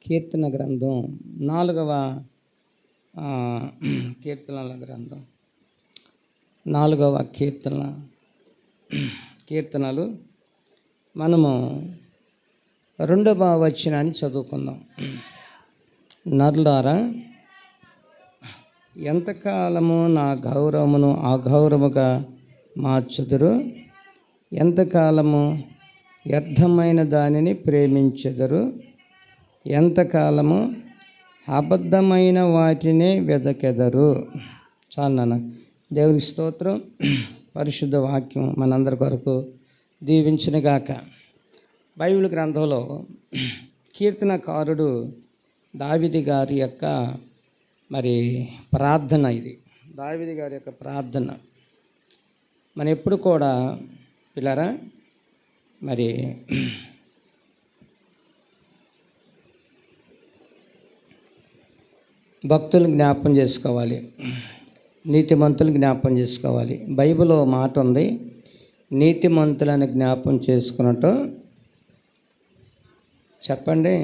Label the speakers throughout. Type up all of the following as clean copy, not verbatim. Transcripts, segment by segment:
Speaker 1: కీర్తన గ్రంథం 4వ కీర్తనల గ్రంథం 4వ కీర్తనలు మనము 2వ వచనాన్ని చదువుకుందాం. నరులారా, ఎంతకాలము నా గౌరవమును అగౌరవముగా మార్చుదురు, ఎంతకాలము వ్యర్థమైన దానిని ప్రేమించెదరు, ఎంతకాలము అబద్ధమైన వాటినే వెదకెదరు. చాలు నాన్న. దేవుని స్తోత్రం. పరిశుద్ధ వాక్యం మనందరి కొరకు దీవించునుగాక. బైబిల్ గ్రంథంలో కీర్తనకారుడు దావీదు గారి యొక్క ప్రార్థన ఇది. దావీదు గారి యొక్క ప్రార్థన మన ఎప్పుడు కూడా పిల్లరా భక్తులను జ్ఞాపం చేసుకోవాలి, నీతిమంతులను జ్ఞాపం చేసుకోవాలి. బైబిల్లో మాట ఉంది, నీతిమంతులను జ్ఞాపం చేసుకున్నట్టు చెప్పండి.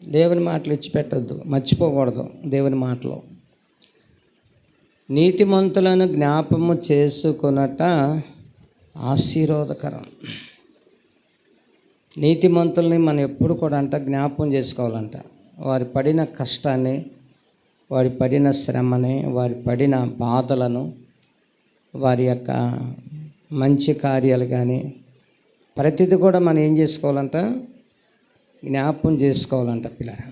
Speaker 1: దేవుని మాటలు ఇచ్చిపెట్టద్దు, మర్చిపోకూడదు. దేవుని మాటలు నీతిమంతులను జ్ఞాపము చేసుకున్నట ఆశీర్వాదకరం. నీతిమంతుల్ని మనం ఎప్పుడు కూడా జ్ఞాపం చేసుకోవాలంట. వారి పడిన కష్టాన్ని, వారి పడిన శ్రమని, వారి పడిన బాధలను, వారి యొక్క మంచి కార్యాలు కానీ ప్రతిదీ కూడా మనం ఏం చేసుకోవాలంట, జ్ఞాపం చేసుకోవాలంట. పిల్లలు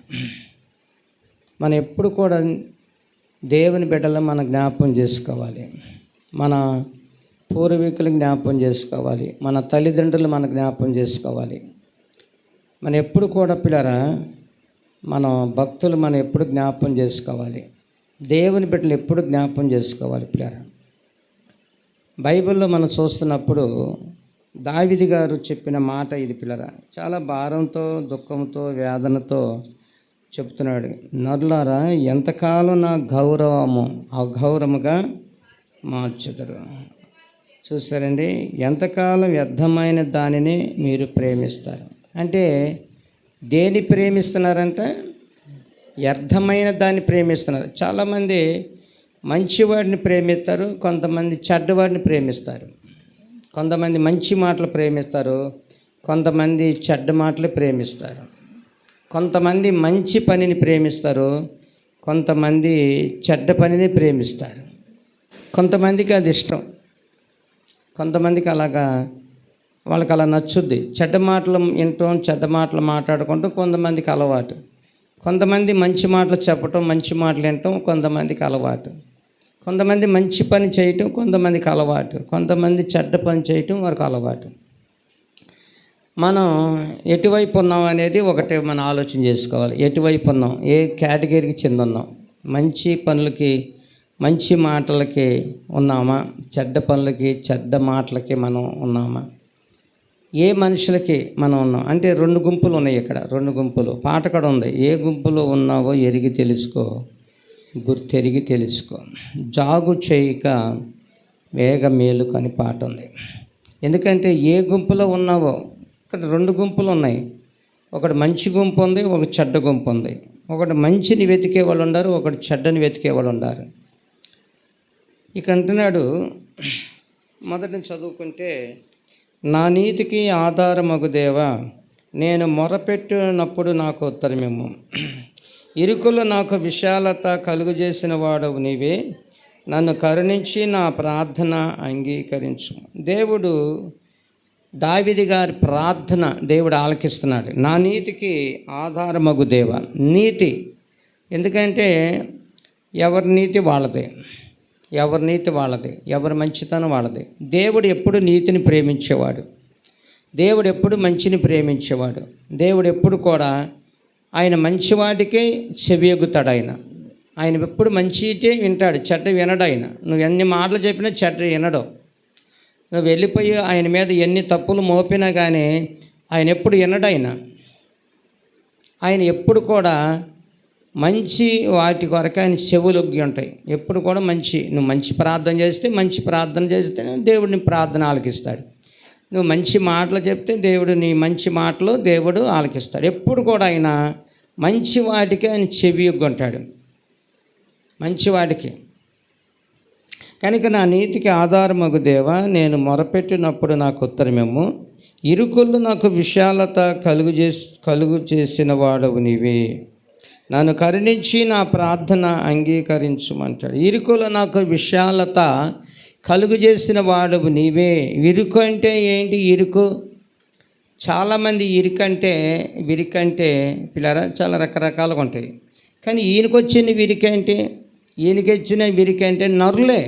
Speaker 1: మనం ఎప్పుడు కూడా దేవుని బిడ్డలను మనం జ్ఞాపం చేసుకోవాలి. మన పూర్వీకులు జ్ఞాపం చేసుకోవాలి, మన తల్లిదండ్రులు మన జ్ఞాపం చేసుకోవాలి. మనం ఎప్పుడు కూడా పిల్లరా మనం భక్తులు మనం ఎప్పుడు జ్ఞాపం చేసుకోవాలి, దేవుని బిడ్డలు ఎప్పుడు జ్ఞాపం చేసుకోవాలి. పిల్లరా బైబిల్లో మనం చూస్తున్నప్పుడు దావీదు గారు చెప్పిన మాట ఇది. పిల్లరా చాలా భారంతో, దుఃఖంతో, వేదనతో చెప్తున్నాడు. నరులారా, ఎంతకాలం నా గౌరవము అగౌరవముగా మార్చుతారు. చూసారండి, ఎంతకాలం వ్యర్థమైన దానిని మీరు ప్రేమిస్తారు అంటే దేని ప్రేమిస్తున్నారంట? వ్యర్థమైన దాన్ని ప్రేమిస్తున్నారు. చాలామంది మంచివాడిని ప్రేమిస్తారు, కొంతమంది చెడ్డవాడిని ప్రేమిస్తారు. కొంతమంది మంచి మాటలు ప్రేమిస్తారు, కొంతమంది చెడ్డ మాటలు ప్రేమిస్తారు. కొంతమంది మంచి పనిని ప్రేమిస్తారు, కొంతమంది చెడ్డ పనిని ప్రేమిస్తారు. కొంతమందికి అది ఇష్టం, కొంతమందికి వాళ్ళకి అలా నచ్చుద్ది. చెడ్డ మాటలు వినటం, చెడ్డ మాటలు మాట్లాడుకుంటూ కొంతమందికి అలవాటు. కొంతమంది మంచి మాటలు చెప్పటం, మంచి మాటలు వినటం కొంతమందికి అలవాటు. కొంతమంది మంచి పని చేయటం కొంతమందికి అలవాటు, కొంతమంది చెడ్డ పని చేయటం వారికి అలవాటు. మనం ఎటువైపు ఉన్నాం అనేది ఒకటి మనం ఆలోచన చేసుకోవాలి. ఎటువైపు ఉన్నాం, ఏ కేటగిరీకి చెందున్నాం? మంచి పనులకి, మంచి మాటలకి ఉన్నామా? చెడ్డ పనులకి, చెడ్డ మాటలకి మనం ఉన్నామా? ఏ మనుషులకి మనం ఉన్నాం అంటే 2 గుంపులు ఉన్నాయి ఇక్కడ. 2 గుంపులు. పాట కూడా ఉంది, ఏ గుంపులో ఉన్నావో ఎరిగి తెలుసుకో, గుర్తెరిగి తెలుసుకో, జాగు చేయక వేగ మేలుకు అని పాట ఉంది. ఎందుకంటే ఏ గుంపులో ఉన్నావో, ఇక్కడ 2 గుంపులు ఉన్నాయి. ఒకటి మంచి గుంపు ఉంది, ఒక చెడ్డ గుంపు ఉంది. ఒకటి మంచిని వెతికే వాళ్ళు ఉన్నారు, ఒకటి చెడ్డని వెతికే వాళ్ళు ఉన్నారు. ఇక అంటున్నాడు, మొదటిని చదువుకుంటే, నా నీతికి ఆధారమగు దేవా, నేను మొరపెట్టినప్పుడు నాకు ఉత్తరమేమో. ఇరుకులు నాకు విశాలత కలుగు చేసిన వాడవు నీవే, నన్ను కరుణించి నా ప్రార్థన అంగీకరించు. దేవుడు దావీదు గారి ప్రార్థన దేవుడు ఆలకిస్తున్నాడు. నా నీతికి ఆధారమగు దేవా. నీతి ఎందుకంటే ఎవరి నీతి వాళ్ళదే, ఎవరి నీతి వాళ్ళది, ఎవరి మంచితనం వాళ్ళది. దేవుడు ఎప్పుడు నీతిని ప్రేమించేవాడు, దేవుడు ఎప్పుడు మంచిని ప్రేమించేవాడు. దేవుడు ఎప్పుడు కూడా ఆయన మంచివాటికే చెవియొగ్గుతాడు. ఆయన ఎప్పుడు మంచిటే వింటాడు, చెడ్డ వినడు. ఆయన నువ్వు ఎన్ని మాటలు చెప్పినా చెడ్డ వినడు. నువ్వు వెళ్ళిపోయి ఆయన మీద ఎన్ని తప్పులు మోపినా కానీ ఆయన ఎప్పుడు వినడు. ఆయన ఎప్పుడు కూడా మంచి వాటి కొరకు ఆయన చెవులొగ్గి ఉంటాయి. ఎప్పుడు కూడా నువ్వు మంచి ప్రార్థన చేస్తే దేవుడిని ప్రార్థన ఆలకిస్తాడు. నువ్వు మంచి మాటలు చెప్తే దేవుడు నీ మంచి మాటలు దేవుడు ఆలకిస్తాడు. ఎప్పుడు కూడా ఆయన మంచి వాటికి ఆయన చెవి యొగ్గుంటాడు, మంచివాడికి. కనుక నా నీతికి ఆధారమగు దేవా, నేను మొరపెట్టినప్పుడు నాకు ఉత్తరమేమో, ఇరుకులు నాకు విశాలత కలుగు చేసిన వాడవు నీవే, నన్ను కరుణించి నా ప్రార్థన అంగీకరించుమంటాడు. ఇరుకులు నాకు విశాలత కలుగు చేసిన వాడవు నీవే. ఇరుకు అంటే ఏంటి? ఇరుకు చాలామంది విరికంటే పిల్లరా చాలా రకరకాలుగా ఉంటాయి. కానీ ఈయనకొచ్చిన విరికేంటి? ఈయనకొచ్చిన విరికంటే నరులే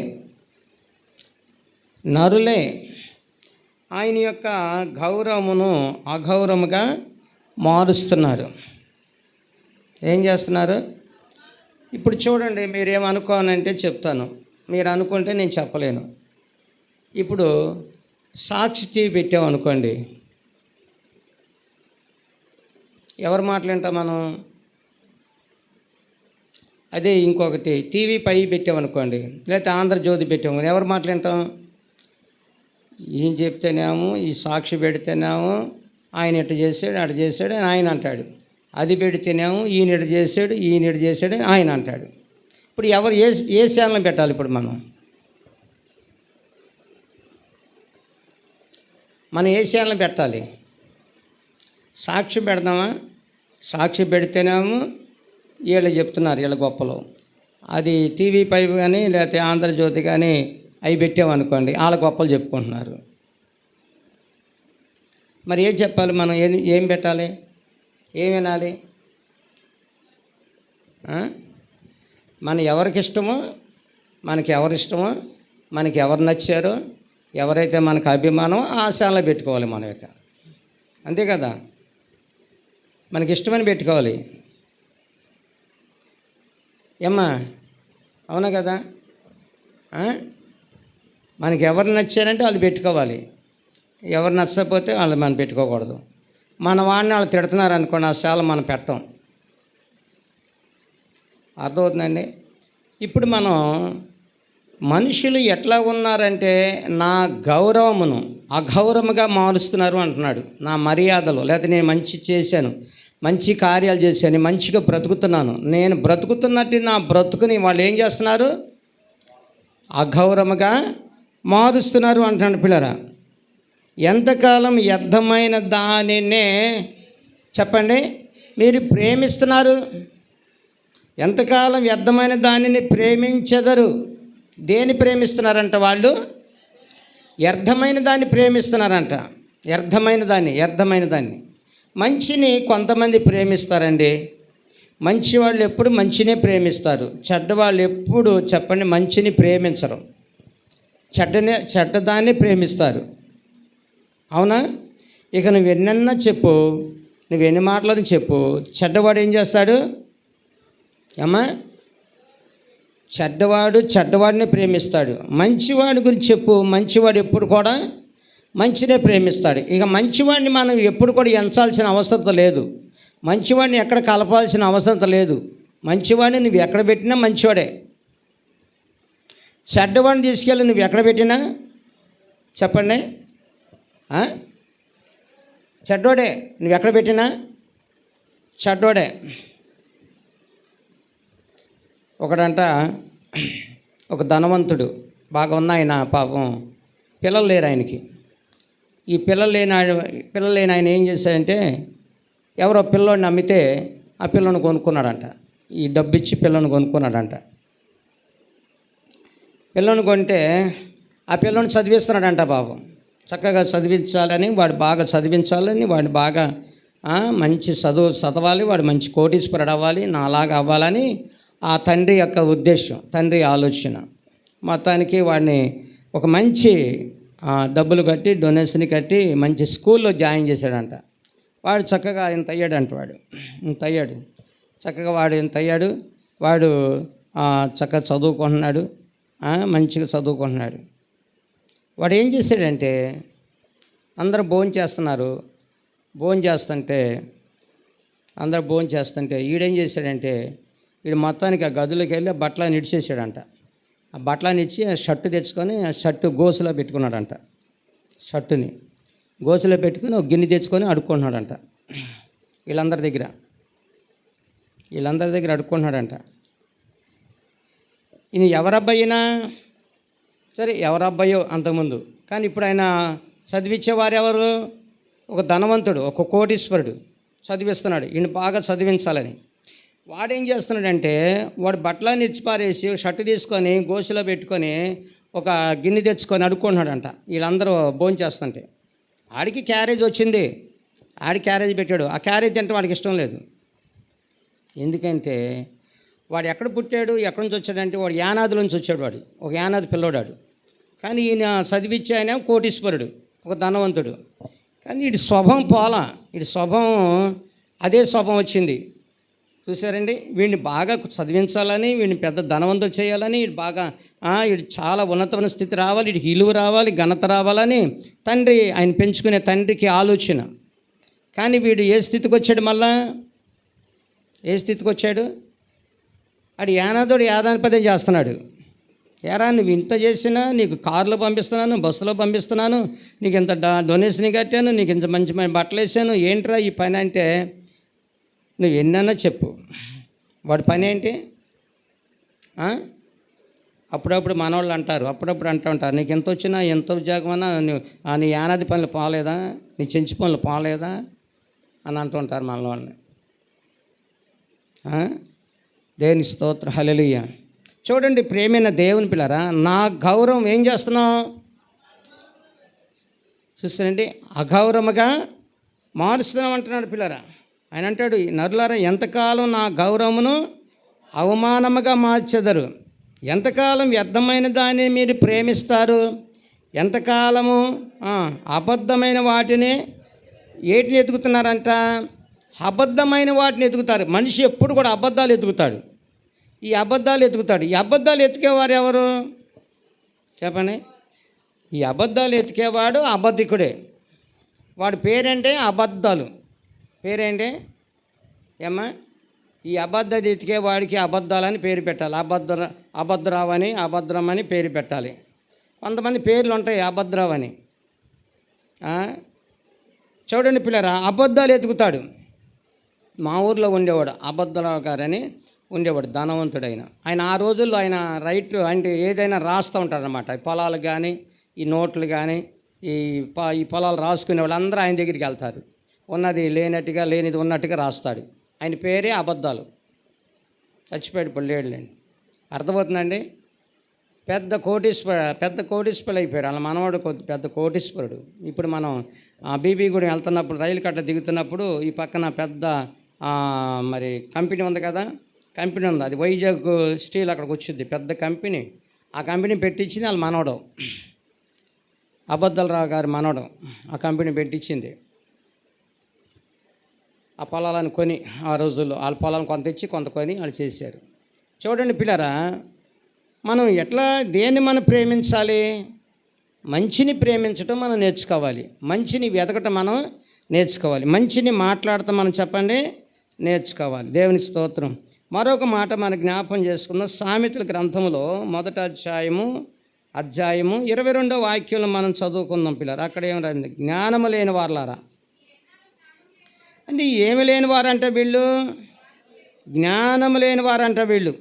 Speaker 1: ఆయన యొక్క గౌరవమును అగౌరవముగా మారుస్తున్నారు. ఏం చేస్తున్నారు? ఇప్పుడు చూడండి, మీరేమనుకోనంటే చెప్తాను, మీరు అనుకుంటే నేను చెప్పలేను. ఇప్పుడు సాక్షి టీవీ పెట్టామనుకోండి, ఎవరు మాట్లాంటాం మనం? అదే ఇంకొకటి టీవీ పై పెట్టామనుకోండి, లేకపోతే ఆంధ్రజ్యోతి పెట్టామనుకోండి, ఎవరు మాట్లాంటాం? ఈయన చెప్తేనేమో, ఈ సాక్షి పెడితేనేమో ఆయన ఇటు చేశాడు అటు చేశాడు అని ఆయన అంటాడు, అది పెడితేనేమో ఈయన ఇటు చేశాడు ఈయన ఇటు చేశాడు అని ఆయన అంటాడు. ఇప్పుడు ఎవరు ఏ ఛానల్ పెట్టాలి? ఇప్పుడు మనం ఏ ఛానల్ పెట్టాలి? సాక్షి పెడదామా? సాక్షి పెడితేనేమో వీళ్ళు చెప్తున్నారు వీళ్ళ గొప్పలు, అది టీవీ పై కానీ లేకపోతే ఆంధ్రజ్యోతి కానీ అవి పెట్టామనుకోండి, వాళ్ళ గొప్పలు చెప్పుకుంటున్నారు. మరి ఏం చెప్పాలి? మనం ఏం పెట్టాలి? ఏం వినాలి? మన ఎవరికి ఇష్టమో, మనకి ఎవరు నచ్చారో, ఎవరైతే మనకు అభిమానం ఆ ఛానల్ పెట్టుకోవాలి మనం. ఇక అంతే కదా, మనకి ఇష్టమని పెట్టుకోవాలి. ఏమ్మా, అవునా కదా? మనకి ఎవరు నచ్చారంటే వాళ్ళు పెట్టుకోవాలి, ఎవరు నచ్చకపోతే వాళ్ళు మనం పెట్టుకోకూడదు. మన వాడిని వాళ్ళు తిడుతున్నారు అనుకోండి, ఆ ఛానల్ మనం పెట్టం. అర్థమవుతుందండి? ఇప్పుడు మనం మనుషులు ఎట్లా ఉన్నారంటే నా గౌరవమును అగౌరవముగా మారుస్తున్నారు అంటున్నాడు. నా మర్యాదలు, లేకపోతే నేను మంచి చేశాను, మంచి కార్యాలు చేశాను, మంచిగా బ్రతుకుతున్నాను, నేను బ్రతుకుతున్నట్టు నా బ్రతుకుని వాళ్ళు ఏం చేస్తున్నారు? అగౌరవముగా మారుస్తున్నారు అంటున్నాడు. పిల్లరా, ఎంతకాలం వ్యర్థమైన దానినే చెప్పండి మీరు ప్రేమిస్తున్నారు? ఎంతకాలం వ్యర్థమైన దానిని ప్రేమించెదరు? దేని ప్రేమిస్తున్నారంట? వాళ్ళు వ్యర్థమైన దాన్ని ప్రేమిస్తున్నారంట. వ్యర్థమైన దాన్ని. మంచిని కొంతమంది ప్రేమిస్తారండి. మంచి వాళ్ళు ఎప్పుడు మంచినే ప్రేమిస్తారు, చెడ్డవాళ్ళు ఎప్పుడు చెప్పండి మంచిని ప్రేమించరు, చెడ్డదాన్ని ప్రేమిస్తారు. అవునా? ఇక నువ్వు ఎన్నన్నా చెప్పు, నువ్వు ఎన్ని మాటలని చెప్పు, చెడ్డవాడు ఏం చేస్తాడు? అమ్మా, చెడ్డవాడిని ప్రేమిస్తాడు. మంచివాడి గురించి చెప్పు, మంచివాడు ఎప్పుడు కూడా మంచినే ప్రేమిస్తాడు. ఇక మంచివాడిని మనం ఎప్పుడు కూడా ఎంచాల్సిన అవసరం లేదు, మంచివాడిని ఎక్కడ కలపాల్సిన అవసరం లేదు. మంచివాడిని నువ్వు ఎక్కడ పెట్టినా మంచివాడే. చెడ్డవాడిని తీసుకెళ్ళి నువ్వు ఎక్కడ పెట్టినా చెప్పండి చెడ్డోడే, నువ్వు ఎక్కడ పెట్టినా చెడ్డోడే. ఒకడంట, ఒక ధనవంతుడు బాగా ఉన్న ఆయన, పాపం పిల్లలు లేరు ఆయనకి. ఈ పిల్లలు లేని ఆయన ఏం చేశాడంటే, ఎవరో పిల్లోడిని అమ్మితే ఆ పిల్లని కొనుక్కున్నాడంట. ఈ డబ్బు ఇచ్చి పిల్లని కొనుక్కున్నాడంట. పిల్లని కొంటే ఆ పిల్లని చదివిస్తున్నాడంట. పాపం చక్కగా చదివించాలని, వాడు బాగా చదివించాలని, వాడు బాగా మంచి చదవాలి, వాడు మంచి కోటీశ్వరుడు అవ్వాలి, నాలాగా అవ్వాలని ఆ తండ్రి యొక్క ఉద్దేశం, తండ్రి ఆలోచన. మొత్తానికి వాడిని ఒక మంచి డబ్బులు కట్టి, డొనేషన్ కట్టి మంచి స్కూల్లో జాయిన్ చేశాడంట. వాడు చక్కగా ఇంత అయ్యాడంట. వాడు చక్కగా చదువుకుంటున్నాడు, మంచిగా చదువుకుంటున్నాడు. వాడు ఏం చేశాడంటే, అందరూ భోజనం చేస్తుంటే ఈడేం చేశాడంటే, వీడు మొత్తానికి ఆ గదిలోకి వెళ్ళి ఆ బట్టలని ఇడిచేసాడంట. ఆ బట్టలని ఇచ్చి షర్టు తెచ్చుకొని ఆ షర్టు గోసులో పెట్టుకున్నాడంట. షర్టుని గోచులో పెట్టుకుని ఒక గిన్నె తెచ్చుకొని అడుక్కుంటున్నాడంట. వీళ్ళందరి దగ్గర అడుక్కుంటున్నాడంట. ఈయన ఎవరబ్బాయినా సరే, ఎవరబ్బాయో అంతకుముందు, కానీ ఇప్పుడు ఆయన చదివించేవారు ఎవరు? ఒక ధనవంతుడు, ఒక కోటీశ్వరుడు చదివిస్తున్నాడు. ఈయన బాగా చదివించాలని. వాడేం చేస్తున్నాడంటే, వాడు బట్టలన్నీ ఇచ్చిపారేసి షర్టు తీసుకొని గోసులో పెట్టుకొని ఒక గిన్నె తెచ్చుకొని అడుక్కుంటున్నాడంట. వీళ్ళందరూ భోంచేస్తుంటే ఆడికి క్యారేజ్ వచ్చింది, ఆడి క్యారేజ్ పెట్టాడు. ఆ క్యారేజ్ అంటే వాడికి ఇష్టం లేదు. ఎందుకంటే వాడు ఎక్కడ పుట్టాడు, ఎక్కడి నుంచి వచ్చాడంటే వాడు యానాది నుంచి వచ్చాడు. వాడు ఒక యానాది పిల్లోడాడు. కానీ ఈయన చదివించే ఆయన కోటీశ్వరుడు, ఒక ధనవంతుడు. కానీ వీడి స్వభావం పోలా, వీడి స్వభావం అదే స్వభావం వచ్చింది. చూసారండి, వీడిని బాగా చదివించాలని, వీడిని పెద్ద ధనవంతులు చేయాలని, వీడు బాగా వీడు చాలా ఉన్నతమైన స్థితి రావాలి, వీడికి విలువ రావాలి, ఘనత రావాలని తండ్రి, ఆయన పెంచుకునే తండ్రికి ఆలోచన. కానీ వీడు ఏ స్థితికి వచ్చాడు? మళ్ళా ఏ స్థితికి వచ్చాడు? వాడు యానాదుడు యాదానిపదే చేస్తున్నాడు. ఏరా, నువ్వు ఇంత చేసినా నీకు కారులో పంపిస్తున్నాను, బస్సులో పంపిస్తున్నాను, నీకు ఇంత డొనేషన్ కట్టాను, నీకు ఇంత మంచి బట్టలు వేసాను, ఏంట్రా ఈ పని అంటే, నువ్వు ఎన్నన్నా చెప్పు, వాడి పని ఏంటి? అప్పుడప్పుడు మనవాళ్ళు అంటారు, అప్పుడప్పుడు అంటూ ఉంటారు, నీకు ఎంత వచ్చినా ఎంత ఉద్యోగమన్నా నీ యానాది పనులు పోలేదా, నీ చెంచి పనులు పోలేదా అని అంటుంటారు మన వాళ్ళని. దేవుని స్తోత్రం, హల్లెలూయా. చూడండి ప్రేమైన దేవుని పిల్లరా, నా గౌరవం ఏం చేస్తున్నావు? చూస్తానండి, అగౌరవముగా మారుస్తున్నాం అంటున్నాడు పిల్లరా. ఆయన అంటాడు, నరులారా ఎంతకాలం నా గౌరవమును అవమానముగా మార్చెదరు, ఎంతకాలం వ్యర్థమైన దాన్ని మీరు ప్రేమిస్తారు, ఎంతకాలము అబద్ధమైన వాటిని ఏటిని ఎతుకుతున్నారంట? అబద్ధమైన వాటిని ఎతుకుతారు. మనిషి ఎప్పుడు కూడా అబద్ధాలు ఎతుకుతాడు. ఈ అబద్ధాలు ఎతికేవారు ఎవరు చెప్పండి? ఈ అబద్ధాలు ఎతికేవాడు అబద్ధికుడే. వాడి పేరేంటే అబద్ధాలు. పేరేంటి ఏమ్మా? ఈ అబద్ధాలు ఎతికేవాడికి అబద్ధాలని పేరు పెట్టాలి. అభద్రావు అని, అభద్రం అని పేరు పెట్టాలి. కొంతమంది పేర్లు ఉంటాయి అభద్రావు అని. చూడండి పిల్లరా, అబద్ధాలు ఎతుకుతాడు. మా ఊర్లో ఉండేవాడు అభద్రరావు గారని ఉండేవాడు, ధనవంతుడైన ఆయన. ఆ రోజుల్లో ఆయన రైట్ అంటే ఏదైనా రాస్తూ ఉంటారనమాట. పొలాలు కానీ, ఈ నోట్లు కానీ, ఈ పొలాలు రాసుకునే వాళ్ళందరూ ఆయన దగ్గరికి వెళ్తారు. ఉన్నది లేనట్టుగా, లేనిది ఉన్నట్టుగా రాస్తాడు. ఆయన పేరే అబద్ధాలు. చచ్చిపోయాడు, ఇప్పుడు లేడులేండి. అర్థమవుతుందండి? పెద్ద కోటీశ్వరుడు అయిపోయాడు. అలా మనవాడు పెద్ద కోటీశ్వరుడు. ఇప్పుడు మనం బీబీగూడెం వెళ్తున్నప్పుడు, రైలు కట్ట దిగుతున్నప్పుడు ఈ పక్కన పెద్ద మరి కంపెనీ ఉంది కదా, కంపెనీ ఉంది. అది వైజాగ్ స్టీల్ అక్కడికి వచ్చింది, పెద్ద కంపెనీ. ఆ కంపెనీ పెట్టించింది వాళ్ళ మనవడం, అబద్ధాలరావు గారి మనవడం. ఆ కంపెనీ పెట్టించింది. ఆ పొలాలను కొని, ఆ రోజుల్లో వాళ్ళ పొలాలను కొంత తెచ్చి కొంత కొని వాళ్ళు చేశారు. చూడండి పిల్లరా, మనం ఎట్లా దేన్ని మనం ప్రేమించాలి? మంచిని ప్రేమించడం మనం నేర్చుకోవాలి. మంచిని వెతకటం మనం నేర్చుకోవాలి. మంచిని మాట్లాడటం మనం చెప్పండి నేర్చుకోవాలి. దేవుని స్తోత్రం. మరొక మాట మనం జ్ఞాపం చేసుకుందాం. సామెతల గ్రంథంలో 1వ అధ్యాయము 22వ వాక్యంలో మనం చదువుకుందాం పిల్లలు. అక్కడ ఏమి రాయింది? జ్ఞానము లేని వారులారా. అంటే ఏమి లేని వారంట వీళ్ళు? జ్ఞానము లేని వారంట వీళ్ళు.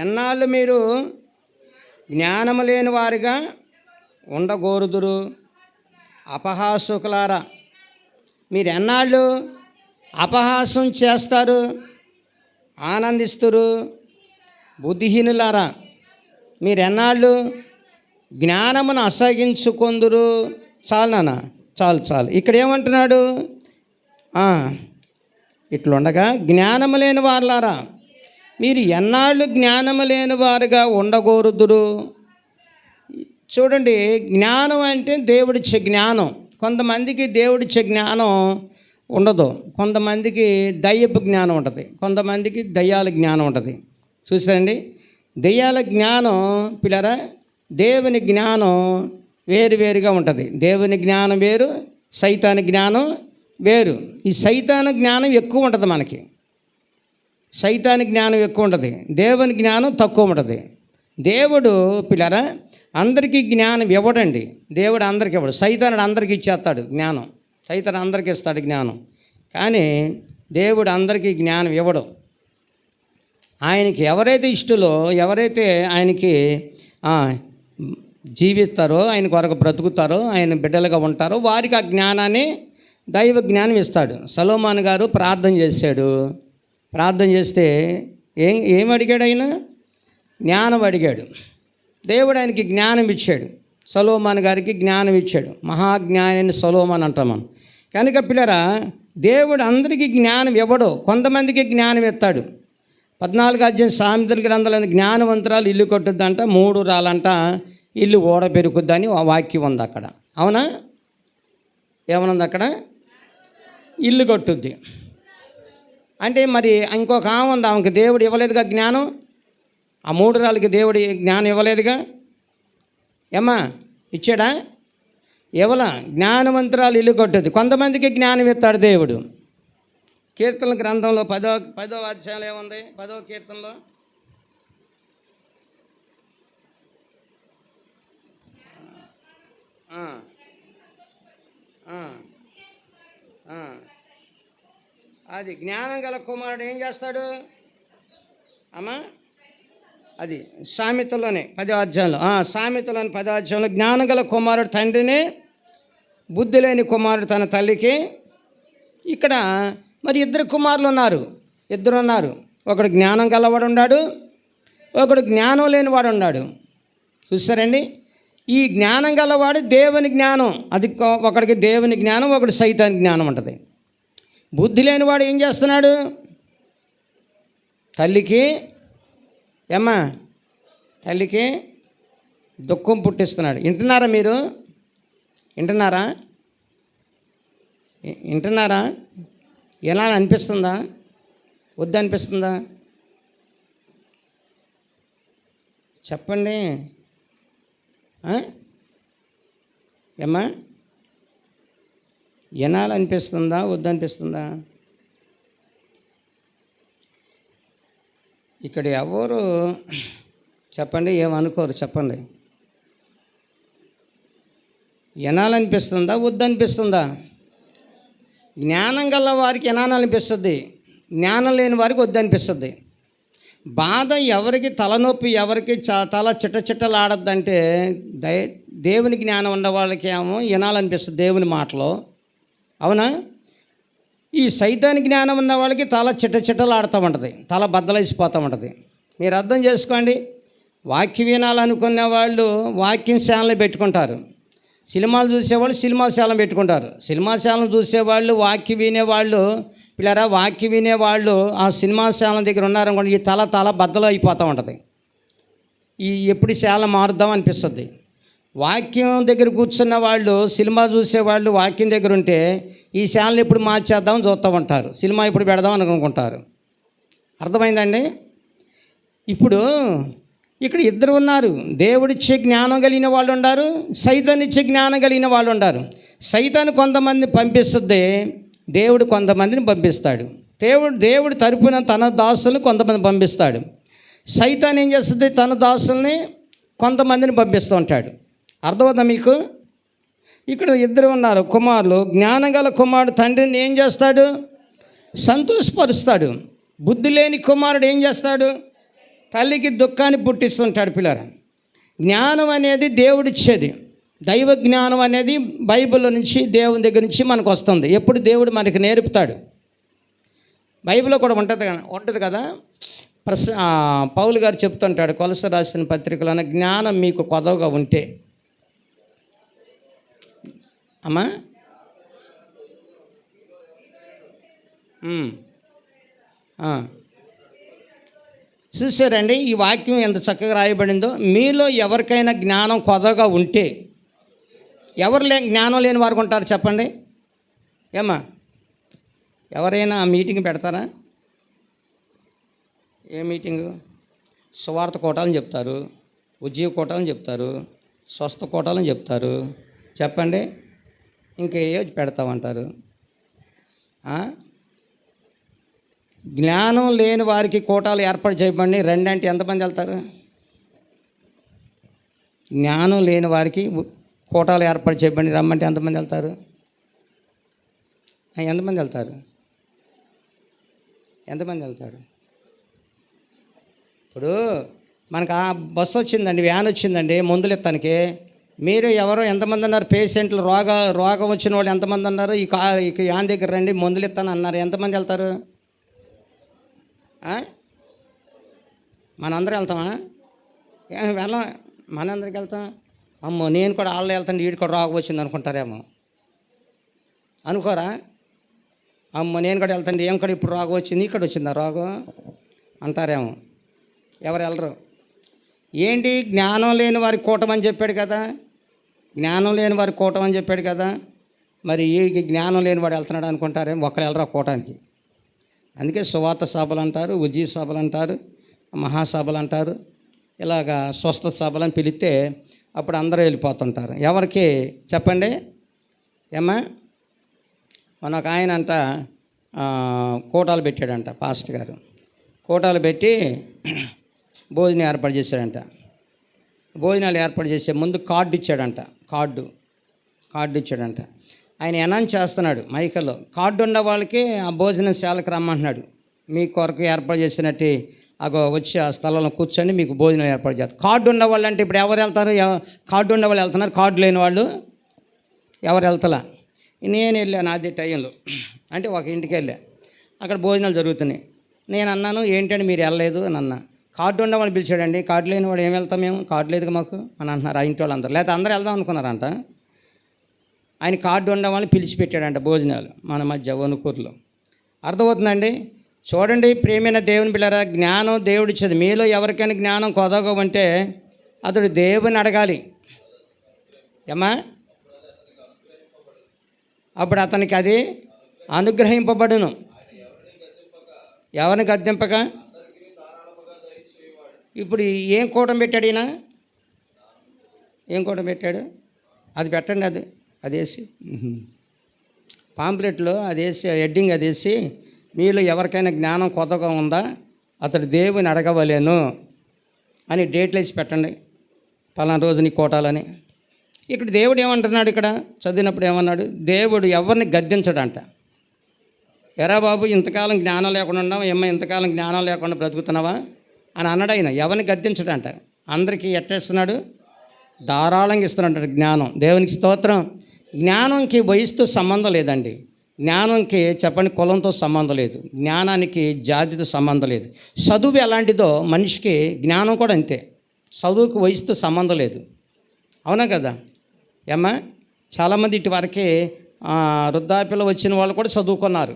Speaker 1: ఎన్నాళ్ళు మీరు జ్ఞానము లేని వారిగా ఉండగోరుదురు? అపహాసుకులారా, మీరు ఎన్నాళ్ళు అపహాసం చేస్తారు, ఆనందిస్తురు? బుద్ధిహీనులారా, మీరు ఎన్నాళ్ళు జ్ఞానమును అసగించుకొందురు? చాలు నాన్న, చాలు. ఇక్కడ ఏమంటున్నాడు? ఇట్లుండగా జ్ఞానము లేని వారులారా, మీరు ఎన్నాళ్ళు జ్ఞానము లేని వారుగా ఉండగోరుదురు? చూడండి, జ్ఞానం అంటే దేవుడిచ్చే జ్ఞానం. కొంతమందికి దేవుడిచ్చే జ్ఞానం ఉండదు, కొంతమందికి దయ్యపు జ్ఞానం ఉంటుంది, కొంతమందికి దయ్యాల జ్ఞానం ఉంటుంది. చూసారండి, దయ్యాల జ్ఞానం పిల్లరా, దేవుని జ్ఞానం వేరుగా ఉంటుంది. దేవుని జ్ఞానం వేరు, సైతాని జ్ఞానం వేరు. ఈ సైతాన జ్ఞానం ఎక్కువ ఉంటుంది మనకి. సైతాని జ్ఞానం ఎక్కువ ఉంటుంది, దేవుని జ్ఞానం తక్కువ ఉంటుంది. దేవుడు పిల్లరా అందరికీ జ్ఞానం ఇవ్వడండి. దేవుడు అందరికీ ఇవ్వడు. సైతానుడు అందరికీ ఇచ్చేస్తాడు జ్ఞానం. సైతాన్ అందరికీ ఇస్తాడు జ్ఞానం, కానీ దేవుడు అందరికీ జ్ఞానం ఇవ్వడు. ఆయనకి ఎవరైతే ఇష్టలో, ఎవరైతే ఆయనకి జీవిస్తారో, ఆయన కొరకు బ్రతుకుతారో, ఆయన బిడ్డలుగా ఉంటారో వారికి ఆ జ్ఞానాన్ని, దైవ జ్ఞానం ఇస్తాడు. సొలొమోను గారు ప్రార్థన చేశాడు. ప్రార్థన చేస్తే ఏం అడిగాడు? ఆయన జ్ఞానం అడిగాడు. దేవుడు ఆయనకి జ్ఞానం ఇచ్చాడు. సొలొమోను గారికి జ్ఞానం ఇచ్చాడు. మహాజ్ఞాని సొలొమోను అంటాం మనం. కనుక పిల్లరా, దేవుడు అందరికీ జ్ఞానం ఇవ్వడు, కొంతమందికి జ్ఞానం ఇస్తాడు. 14 అధ్యాయం సామెతల గ్రంథంలో జ్ఞానవంతురాలు ఇల్లు కట్టుద్దంట, 3 రాలంట ఇల్లు ఓడ పెరుగుద్దని వాక్యం ఉంది అక్కడ. అవునా? ఏమనుంది అక్కడ? ఇల్లు కట్టుద్ది అంటే మరి ఇంకొక ఆమె ఉంది, ఆమెకి దేవుడు ఇవ్వలేదుగా జ్ఞానం. ఆ 3 రాళ్ళకి దేవుడు జ్ఞానం ఇవ్వలేదుగా. ఏమ్మా, ఇచ్చాడా? ఇవ్వలా. జ్ఞానవంతురాలు ఇల్లు కట్టుద్ది. కొంతమందికి జ్ఞానం ఇస్తాడు దేవుడు. కీర్తనల గ్రంథంలో 10వ అధ్యాయంలో ఏముంది? 10వ కీర్తనలో అది జ్ఞానం గల కుమారుడు ఏం చేస్తాడు అమ్మా? అది సామెతలోనే 10వ అధ్యాయంలో, సామెతలోని 10వ అధ్యాయంలో జ్ఞానం గల కుమారుడు తండ్రిని, బుద్ధి లేని కుమారుడు తన తల్లికి. ఇక్కడ మరి 2 కుమారులు ఉన్నారు. ఒకడు జ్ఞానం గలవాడు ఉన్నాడు, ఒకడు జ్ఞానం లేనివాడు ఉన్నాడు. చూస్తారండి, ఈ జ్ఞానం గలవాడు దేవుని జ్ఞానం, అది ఒకడికి దేవుని జ్ఞానం, ఒకటి సైతాన్ జ్ఞానం ఉంటుంది. బుద్ధి లేనివాడు ఏం చేస్తున్నాడు? తల్లికి దుఃఖం పుట్టిస్తున్నాడు. వింటున్నారా మీరు? వింటున్నారా? ఎలా అనిపిస్తుందా? వద్దనిపిస్తుందా? చెప్పండి. ఏమ్మా, వినాలనిపిస్తుందా? వద్దనిపిస్తుందా? ఇక్కడ ఎవరు చెప్పండి, ఏమనుకోరు చెప్పండి. వినాలనిపిస్తుందా? వద్దనిపిస్తుందా? జ్ఞానం గల వారికి వినాలనిపిస్తుంది, జ్ఞానం లేని వారికి వద్దనిపిస్తుంది. బాధ ఎవరికి, తలనొప్పి ఎవరికి తల చిట్టచిట్టలాడద్దంటే దేవుని జ్ఞానం ఉన్న వాళ్ళకి ఏమో వినాలనిపిస్తుంది దేవుని మాటలో. అవునా? ఈ సైతాన్ జ్ఞానం ఉన్న వాళ్ళకి తల చిట్టచిట్టలాడుతూ ఉంటుంది, తల బద్దలైసిపోతూ ఉంటుంది. మీరు అర్థం చేసుకోండి. వాక్యం వినాలనుకునే వాళ్ళు వాక్యం ఛానల్ పెట్టుకుంటారు. సినిమాలు చూసేవాళ్ళు సినిమా ఛానల్ పెట్టుకుంటారు. సినిమా ఛానల్ చూసేవాళ్ళు, వాక్యం వినేవాళ్ళు, పిల్లరా వాక్యం వినేవాళ్ళు ఆ సినిమా ఛానల్ దగ్గర ఉన్నారనుకోండి, ఈ తల బద్దలు అయిపోతూ ఉంటుంది. ఎప్పుడు ఛానల్ మారుద్దాం అనిపిస్తుంది. వాక్యం దగ్గర కూర్చున్న వాళ్ళు, సినిమా చూసేవాళ్ళు వాక్యం దగ్గర ఉంటే ఈ ఛానల్ ఎప్పుడు మార్చేద్దామని చూస్తూ ఉంటారు, సినిమా ఎప్పుడు పెడదాం అని అనుకుంటారు. అర్థమైందండి? ఇప్పుడు ఇక్కడ 2 ఉన్నారు. దేవుడిచ్చే జ్ఞానం కలిగిన వాళ్ళు ఉన్నారు, సైతాన్ ఇచ్చే జ్ఞానం కలిగిన వాళ్ళు ఉన్నారు. సైతాన్ కొంతమందిని పంపిస్తుంది, దేవుడు కొంతమందిని పంపిస్తాడు. దేవుడు తరపున తన దాసులను కొంతమంది పంపిస్తాడు. సైతాన్ ఏం చేస్తుంది? తన దాసుల్ని కొంతమందిని పంపిస్తూ ఉంటాడు. అర్థమవుతుందా మీకు? ఇక్కడ 2 ఉన్నారు కుమారులు. జ్ఞానం గల కుమారుడు తండ్రిని ఏం చేస్తాడు? సంతోషపరుస్తాడు. బుద్ధి లేని కుమారుడు ఏం చేస్తాడు? తల్లికి దుఃఖాన్ని పుట్టిస్తుంటాడు. పిల్లరా, జ్ఞానం అనేది దేవుడిచ్చేది. దైవ జ్ఞానం అనేది బైబిల్ నుంచి, దేవుని దగ్గర నుంచి మనకు వస్తుంది. ఎప్పుడు దేవుడు మనకి నేర్పుతాడు. బైబిల్లో కూడా ఉంటుంది కదా. పౌలు గారు చెప్తుంటాడు కొలస రాసిన పత్రికలోనే, జ్ఞానం మీకు కొదవగా ఉంటే అమ్మా చూసారండి, ఈ వాక్యం ఎంత చక్కగా రాయబడిందో. మీలో ఎవరికైనా జ్ఞానం కొదవగా ఉంటే, ఎవరు జ్ఞానం లేని వారు ఉంటారు చెప్పండి. ఏమ్మా, ఎవరైనా ఆ మీటింగ్ పెడతారా? ఏ మీటింగు? సువార్త కోటాలని చెప్తారు, ఉద్యోగ కోటాలని చెప్తారు, స్వస్థ కోటాలని చెప్తారు. చెప్పండి, ఇంకే పెడతామంటారు. జ్ఞానం లేని వారికి కోటాలు ఏర్పాటు చేయబడి రండి అంటే ఎంతమంది వెళ్తారు? జ్ఞానం లేని వారికి కోటాలు ఏర్పాటు చేయబడి రమ్మంటే ఎంతమంది వెళ్తారు? ఎంతమంది వెళ్తారు? ఎంతమంది వెళ్తారు? ఇప్పుడు మనకు ఆ బస్సు వచ్చిందండి, వ్యాన్ వచ్చిందండి మందులు ఇస్తానికి. మీరు ఎవరో ఎంతమంది అన్నారు? పేషెంట్లు రోగం వచ్చిన వాళ్ళు ఎంతమంది అన్నారు? ఈ వ్యాన్ దగ్గర రండి మందులు ఇస్తాను అన్నారు. ఎంతమంది వెళ్తారు? మనందరం వెళ్తామా? వెళ్ళం. మనందరికి వెళ్తాం. అమ్మో నేను కూడా వాళ్ళు వెళ్తాను, వీడికి కూడా రోగం వచ్చింది అనుకుంటారేమో. అనుకోరా? అమ్మో నేను కూడా వెళ్తాను, ఏం కూడా ఇప్పుడు రోగం వచ్చింది, ఇక్కడ వచ్చిందా రోగం అంటారేమో. ఎవరు వెళ్ళరు. ఏంటి? జ్ఞానం లేని వారి కూటమని చెప్పాడు కదా. జ్ఞానం లేని వారి కూటం అని చెప్పాడు కదా. మరి ఈ జ్ఞానం లేని వాడు వెళ్తున్నాడు అనుకుంటారేమో. ఒక్కరు వెళ్ళరు ఆ కూటానికి. అందుకే సువార్త సభలు అంటారు, ఉజ్జీ సభలు అంటారు, మహాసభలు అంటారు, ఇలాగా స్వస్థ సభలు అని పిలిస్తే అప్పుడు అందరూ వెళ్ళిపోతుంటారు. ఎవరికి చెప్పండి? ఏమ్మా? మన ఒక ఆయన అంట కూటాలు పెట్టాడంట, పాస్టర్ గారు కూటాలు పెట్టి భోజనం ఏర్పాటు చేశాడంట. భోజనాలు ఏర్పాటు చేసే ముందు కార్డు ఇచ్చాడంట. కార్డు ఇచ్చాడంట. ఆయన అనౌన్స్ చేస్తున్నాడు మైకల్లో, కార్డు ఉన్న వాళ్ళకి ఆ భోజనశాలకు రమ్మంటున్నాడు. మీ కొరకు ఏర్పాటు చేసినట్టు అగో వచ్చి ఆ స్థలంలో కూర్చొని మీకు భోజనం ఏర్పాటు చేస్తారు. కార్డు ఉన్న వాళ్ళు అంటే ఇప్పుడు ఎవరు వెళ్తారు? కార్డు ఉన్న వాళ్ళు వెళ్తున్నారు, కార్డు లేని వాళ్ళు ఎవరు వెళ్తలా. నేను వెళ్ళాను అదే టైంలో. అంటే ఒక ఇంటికి వెళ్ళా, అక్కడ భోజనాలు జరుగుతున్నాయి. నేను అన్నాను ఏంటంటే మీరు వెళ్ళలేదు అని అన్నా. కార్డు ఉన్న వాళ్ళు పిలిచాడండి, కార్డు లేని వాడు ఏం వెళ్తాం మేము, కార్డు లేదుగా మాకు అని అంటున్నారు ఆ ఇంటి వాళ్ళు అందరూ. లేకపోతే అందరూ వెళ్దాం అనుకున్నారంట. ఆయన కార్డు ఉన్న వాళ్ళని పిలిచిపెట్టాడంట భోజనాలు మన మధ్య వణుకూరులో. అర్థమవుతుందండి? చూడండి ప్రియమైన దేవుని బిడ్డలారా, జ్ఞానం దేవుడిచ్చేది. మీలో ఎవరికైనా జ్ఞానం కొదగవంటే అతడు దేవుని అడగాలి. ఏమా? అప్పుడు అతనికి అది అనుగ్రహింపబడును. ఎవరిని గద్దింపక. ఇప్పుడు ఏం కూటం పెట్టాడు ఈయన? ఏం కూటం పెట్టాడు? అది పెట్టండి, అది వేసి పాంప్లెట్లో అది వేసి హెడ్డింగ్ అది వేసి, మీలో ఎవరికైనా జ్ఞానం కొత్తగా ఉందా అతడు దేవుని అడగవలేను అని డేట్లు వేసి పెట్టండి, పలానా రోజు నీ కోటాలని. ఇక్కడ దేవుడు ఏమంటున్నాడు? ఇక్కడ చదివినప్పుడు ఏమన్నాడు? దేవుడు ఎవరిని గద్దించడంట. ఎరా బాబు ఇంతకాలం జ్ఞానం లేకుండా ఉన్నావా, ఏమ్మా ఇంతకాలం జ్ఞానం లేకుండా బ్రతుకుతున్నావా అని అన్నాడు. ఆయన ఎవరిని గద్దించడంట. అందరికీ ఎట్టేస్తున్నాడు? ధారాళంగా ఇస్తున్నాడు జ్ఞానం. దేవునికి స్తోత్రం. జ్ఞానంకి వయసుతో సంబంధం లేదండి. జ్ఞానంకి చెప్పండి కులంతో సంబంధం లేదు, జ్ఞానానికి జాతితో సంబంధం లేదు. చదువు ఎలాంటిదో మనిషికి జ్ఞానం కూడా అంతే. చదువుకి వయసుతో సంబంధం లేదు. అవునా కదా? ఏమ్మా? చాలామంది ఇటు వరకే వృద్ధాప్యలో వచ్చిన వాళ్ళు కూడా చదువుకున్నారు.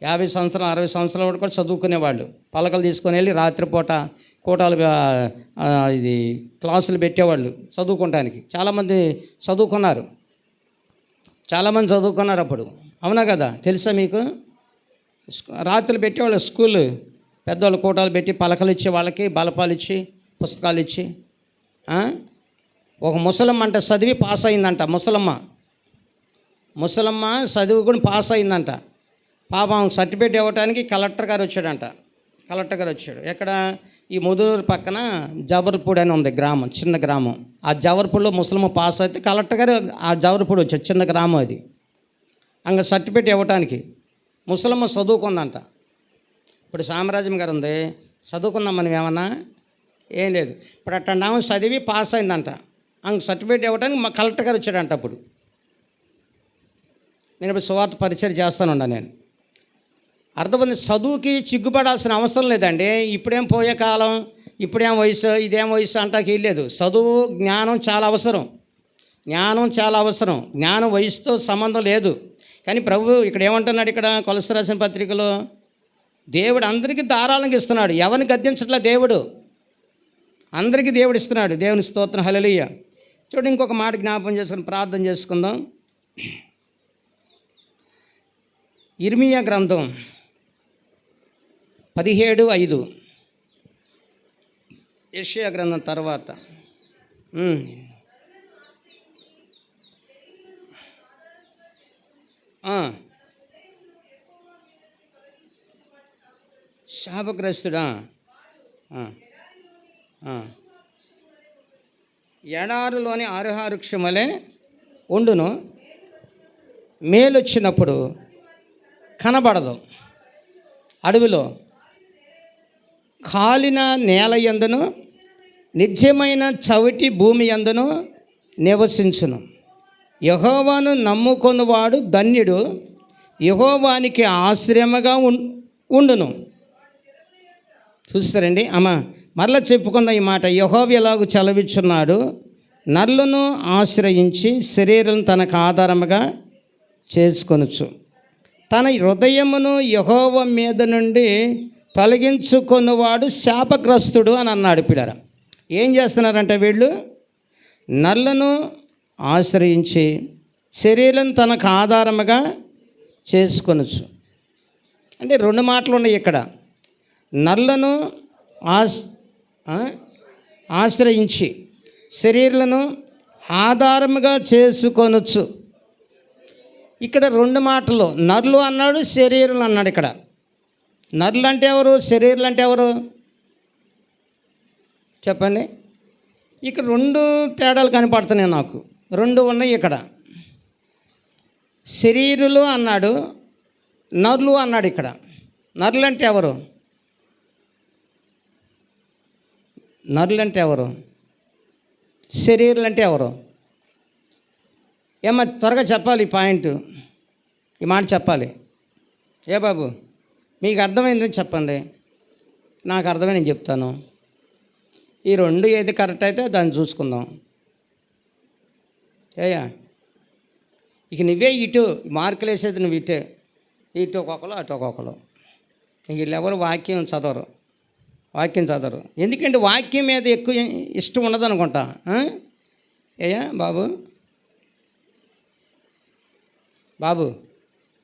Speaker 1: 50 సంవత్సరాలు 60 సంవత్సరాల వాడు కూడా చదువుకునేవాళ్ళు. పలకలు తీసుకొని వెళ్ళి రాత్రిపూట కోటాలు ఇది క్లాసులు పెట్టేవాళ్ళు చదువుకోవడానికి. చాలామంది చదువుకున్నారు అప్పుడు. అవునా కదా? తెలుసా మీకు? రాత్రులు పెట్టేవాళ్ళు స్కూల్ పెద్దవాళ్ళు కోటాలు పెట్టి పలకలు ఇచ్చి వాళ్ళకి బలపాలు ఇచ్చి పుస్తకాలు ఇచ్చి. ఒక ముసలమ్మ అంటే చదివి పాస్ అయిందంట. ముసలమ్మ చదువుకుని పాస్ అయిందంట. పాపం సర్టిఫికేట్ ఇవ్వడానికి కలెక్టర్ గారు వచ్చాడు. ఎక్కడ? ఈ ముదునూరు పక్కన జబర్పూడి అని ఉంది గ్రామం, చిన్న గ్రామం. ఆ జబర్పూడిలో ముసలమ్మ పాస్ అయితే కలెక్టర్ గారు ఆ జబర్పూడి వచ్చాడు, చిన్న గ్రామం అది. అంగ సర్టిఫికేట్ ఇవ్వటానికి ముసలమ్మ చదువుకుందంట. ఇప్పుడు సామ్రాజ్యం గారు ఉంది, చదువుకున్నాం మనం ఏమన్నా? ఏం లేదు. ఇప్పుడు అట్టండి ఆమె చదివి పాస్ అయిందంట. అంగ సర్టిఫికేట్ ఇవ్వడానికి కలెక్టర్ గారు వచ్చాడంట. అప్పుడు నేను ఇప్పుడు సువార్త పరిచయం చేస్తానుండా నేను. అర్థమైంది? చదువుకి చిగ్గుపడాల్సిన అవసరం లేదండి. ఇప్పుడేం పోయే కాలం, ఇప్పుడేం వయసు, ఇదేం వయసు అంటాకి లేదు. చదువు జ్ఞానం చాలా అవసరం. జ్ఞానం వయసుతో సంబంధం లేదు. కానీ ప్రభు ఇక్కడ ఏమంటున్నాడు? ఇక్కడ కొలస్సీ రాసిన పత్రికలో దేవుడు అందరికీ ధారాళంగా ఇస్తున్నాడు. ఎవరిని గద్దించట్లా దేవుడు, అందరికీ దేవుడు ఇస్తున్నాడు. దేవుని స్తోత్రం, హల్లెలూయా. చూడండి ఇంకొక మాట జ్ఞాపకం చేసుకుని ప్రార్థన చేసుకుందాం. ఇర్మీయా గ్రంథం 17:5. యెషయా గ్రంథం తర్వాత శాపగ్రస్తుడా ఎడారిలోని ఆరుహావృక్షం వలె ఉండును. మేలొచ్చినప్పుడు కనబడదు. అడవిలో కాలిన నేల యందును నిత్యమైన చవిటి భూమి యందును నివసించును. యెహోవాను నమ్ముకొనువాడు ధన్యుడు, యెహోవానికి ఆశ్రయముగా ఉండును. చూస్తారండి అమ్మా, మరలా చెప్పుకుందాం ఈ మాట. యెహోవా ఎలాగూ చలవిచ్చున్నాడు, నరులను ఆశ్రయించి శరీరం తనకు ఆధారముగా చేసుకొనొచ్చు. తన హృదయమును యెహోవా మీద నుండి తొలగించుకొనువాడు శాపగ్రస్తుడు అని అన్నాడు. పిల్లరా, ఏం చేస్తున్నారంటే వీళ్ళు నరులను ఆశ్రయించి శరీరం తనకు ఆధారముగా చేసుకొనొచ్చు. అంటే రెండు మాటలు ఉన్నాయి ఇక్కడ. నరులను ఆశ్రయించి శరీరాలను ఆధారముగా చేసుకొనొచ్చు. ఇక్కడ రెండు మాటలు, నరులు అన్నాడు, శరీరం అన్నాడు. ఇక్కడ నరులు అంటే ఎవరు, శరీరాలు అంటే ఎవరు చెప్పండి. ఇక్కడ రెండు తేడాలు కనపడుతున్నాయి నాకు, రెండు ఉన్నాయి ఇక్కడ. శరీరులు అన్నాడు, నరులు అన్నాడు. ఇక్కడ నరులు అంటే ఎవరు, నరులు అంటే ఎవరు, శరీరాలు అంటే ఎవరు? ఏమో త్వరగా చెప్పాలి ఈ పాయింట్, ఈ మాట చెప్పాలి. ఏ బాబు మీకు అర్థమైందని చెప్పండి, నాకు అర్థమై నేను చెప్తాను. ఈ రెండు ఏది కరెక్ట్ అయితే దాన్ని చూసుకుందాం. ఏయా ఇక నువ్వే ఇటు మార్కులు వేసేది, నువ్వు ఇటు ఒక్కొక్కరు అటు ఒక్కొక్కరు. వీళ్ళెవరు వాక్యం చదవరు, ఎందుకంటే వాక్యం మీద ఎక్కువ ఇష్టం ఉండదు అనుకుంటా. ఏయా బాబు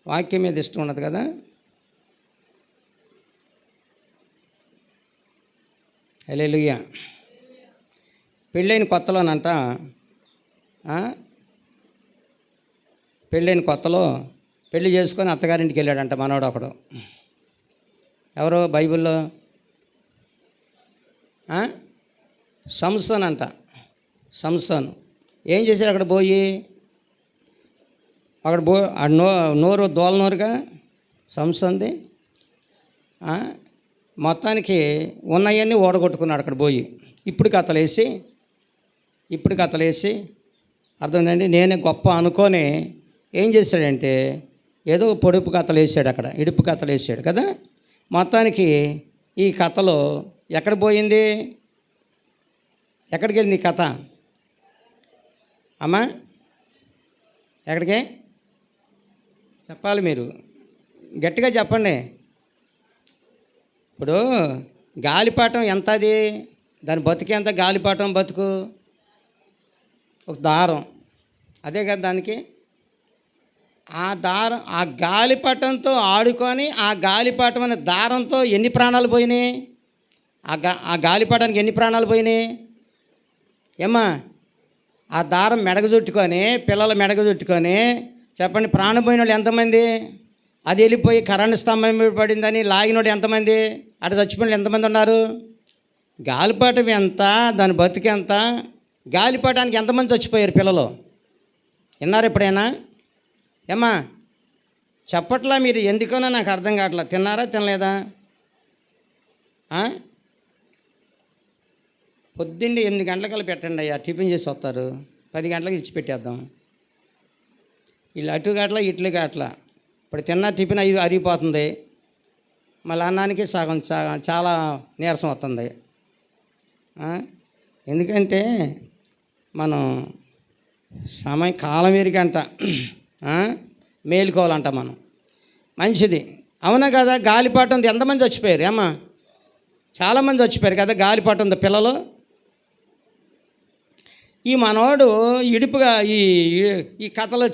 Speaker 1: వాక్యం మీద ఇష్టం ఉండదు కదా. హల్లెలూయా. పెళ్ళైన కొత్తలో పెళ్ళి చేసుకొని అత్తగారింటికి వెళ్ళాడంట మనోడు ఒకడు. ఎవరో బైబిల్లో సంసోన్ అంట. సంసోన్ ఏం చేశాడు అక్కడ పోయి, నోరు దోలనోరుగా సంసోన్ది. మొత్తానికి ఉన్నవన్నీ ఓడగొట్టుకున్నాడు అక్కడ పోయి. ఇప్పుడు కథలేసి అర్థమైందండి. నేనే గొప్ప అనుకొని ఏం చేశాడంటే ఏదో పొడుపు కథలు వేసాడు, అక్కడ ఇడుపు కథలు వేసాడు కదా. మొత్తానికి ఈ కథలో ఎక్కడ పోయింది, ఎక్కడికి వెళ్ళింది ఈ కథ అమ్మా? ఎక్కడికి చెప్పాలి, మీరు గట్టిగా చెప్పండి. ఇప్పుడు గాలిపటం ఎంత, అది దాని బతుకు ఎంత, గాలిపటం బతుకు ఒక దారం, అదే కదా దానికి. ఆ దారం, ఆ గాలిపటంతో ఆడుకొని ఆ గాలిపటం అనే దారంతో ఎన్ని ప్రాణాలు పోయినాయి, ఆ గాలిపటానికి ఎన్ని ప్రాణాలు పోయినాయి ఏమ్మా? ఆ దారం మెడగజుట్టుకొని, పిల్లల మెడగజుట్టుకొని చెప్పండి, ప్రాణం పోయిన వాళ్ళు ఎంతమంది? అది వెళ్ళిపోయి కరెంటు స్తంభం పడిందని లాగినోడు ఎంతమంది? అటు చచ్చిపోయిన ఎంతమంది ఉన్నారు? గాలిపటం ఎంత, దాని బతుకు ఎంత? గాలిపటానికి ఎంతమంది చచ్చిపోయారు పిల్లలు? విన్నారు ఎప్పుడైనా ఏమ్మా? చెప్పట్లా మీరు, ఎందుకనో నాకు అర్థం కావట్లా. తిన్నారా తినలేదా? పొద్దున్నే 8 గంటలకల్లా పెట్టండి అయ్యా, టిఫిన్ చేసి వస్తారు. 10 గంటలకు ఇచ్చిపెట్టేద్దాం. వీళ్ళు అటు గట్ల ఇట్లు గట్ల. ఇప్పుడు తిన్న టిఫిన్ అరిగిపోతుంది, మళ్ళీ అన్నానికి సగం చాలా నీరసం వస్తుంది. ఎందుకంటే మనం కాలం ఎరిగంట మేలుకోవాలంట మనం. మంచిది, అవునా కదా? గాలిపటం ఎంతమంది చచ్చిపోయారు ఏమ్మా? చాలామంది చచ్చిపోయారు కదా గాలిపటం పిల్లలు. ఈ మనోడు ఇడుపుగా ఈ కథలు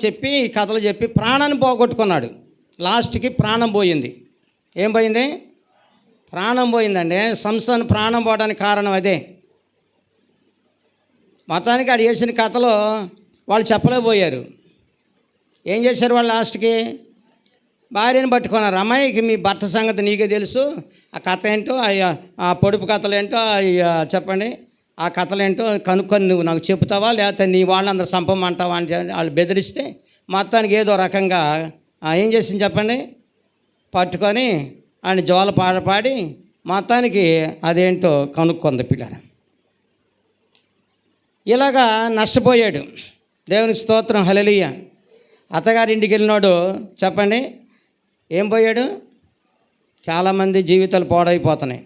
Speaker 1: చెప్పి ప్రాణాన్ని పోగొట్టుకున్నాడు. లాస్ట్కి ప్రాణం పోయింది. ఏం పోయింది? ప్రాణం పోయిందండి. సంసోను ప్రాణం పోవడానికి కారణం అదే. మొత్తానికి ఆడు చేసిన కథలో వాళ్ళు చెప్పలేకపోయారు. ఏం చేశారు వాళ్ళు? లాస్ట్కి భార్యను పట్టుకున్నారు. అమ్మాయికి మీ భర్త సంగతి నీకే తెలుసు, ఆ కథ ఏంటో, ఆ పొడుపు కథలు ఏంటో చెప్పండి, ఆ కథలేంటో కనుక్కొని నువ్వు నాకు చెబుతావా, లేకపోతే నీ వాళ్ళందరూ చంపమంటావా అని వాళ్ళు బెదిరిస్తే మొత్తానికి ఏదో రకంగా ఏం చేసింది చెప్పండి, పట్టుకొని ఆయన జోల పాడి మొత్తానికి అదేంటో కనుక్కుంది పిల్లలు. ఇలాగా నష్టపోయాడు. దేవునికి స్తోత్రం, హల్లెలూయా. అత్తగారింటికి వెళ్ళినాడు, చెప్పండి ఏం పోయాడు? చాలామంది జీవితాలు పాడైపోతున్నాయి,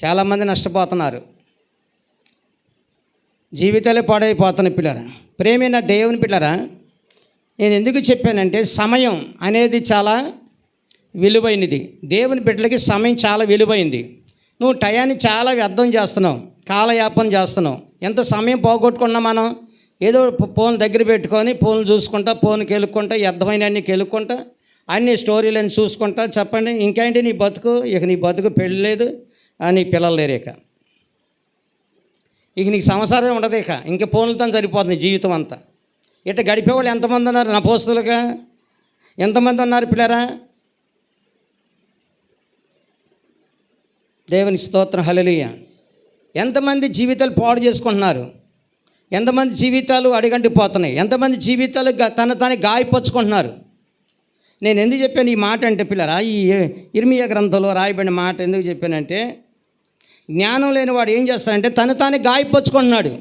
Speaker 1: చాలామంది నష్టపోతున్నారు, జీవితాలే పాడైపోతున్నాయి పిల్లరా. ప్రేమైన దేవుని పిల్లరా, నేను ఎందుకు చెప్పానంటే సమయం అనేది చాలా విలువైనది. దేవుని బిడ్డలకి సమయం చాలా విలువైంది. నువ్వు టయాన్ని చాలా వ్యర్థం చేస్తున్నావు, కాలయాపన చేస్తున్నావు. ఎంత సమయం పోగొట్టుకున్నా మనం ఏదో ఫోన్ దగ్గర పెట్టుకొని ఫోన్లు చూసుకుంటా, ఫోన్కి వెళ్ళుకుంటా, వ్యర్థమైన అన్నీ కెలుక్కుంటా, అన్ని స్టోరీలని చూసుకుంటా. చెప్పండి ఇంకేంటి నీ బతుకు? ఇక నీ బతుకు పెళ్ళి లేదు, నీ పిల్లలు లేరు, ఇక నీకు సంసారమే ఉండదు, ఇంక ఫోన్లతో సరిపోతుంది జీవితం అంతా. ఇట్లా గడిపేవాళ్ళు ఎంతమంది ఉన్నారు? నా పోస్తులుగా ఎంతమంది ఉన్నారు పిల్లరా? దేవుని స్తోత్రం, హల్లెలూయా. ఎంతమంది జీవితాలు పాడు చేసుకుంటున్నారు, ఎంతమంది జీవితాలు అడిగంటిపోతున్నాయి, ఎంతమంది జీవితాలు తాను గాయపరుచుకుంటున్నారు. నేను ఎందుకు చెప్పాను ఈ మాట అంటే పిల్లరా, ఈ ఇర్మియా గ్రంథంలో రాయబడిన మాట ఎందుకు చెప్పానంటే, జ్ఞానం లేని వాడు ఏం చేస్తాడంటే తాను గాయపరుచుకుంటున్నాడు.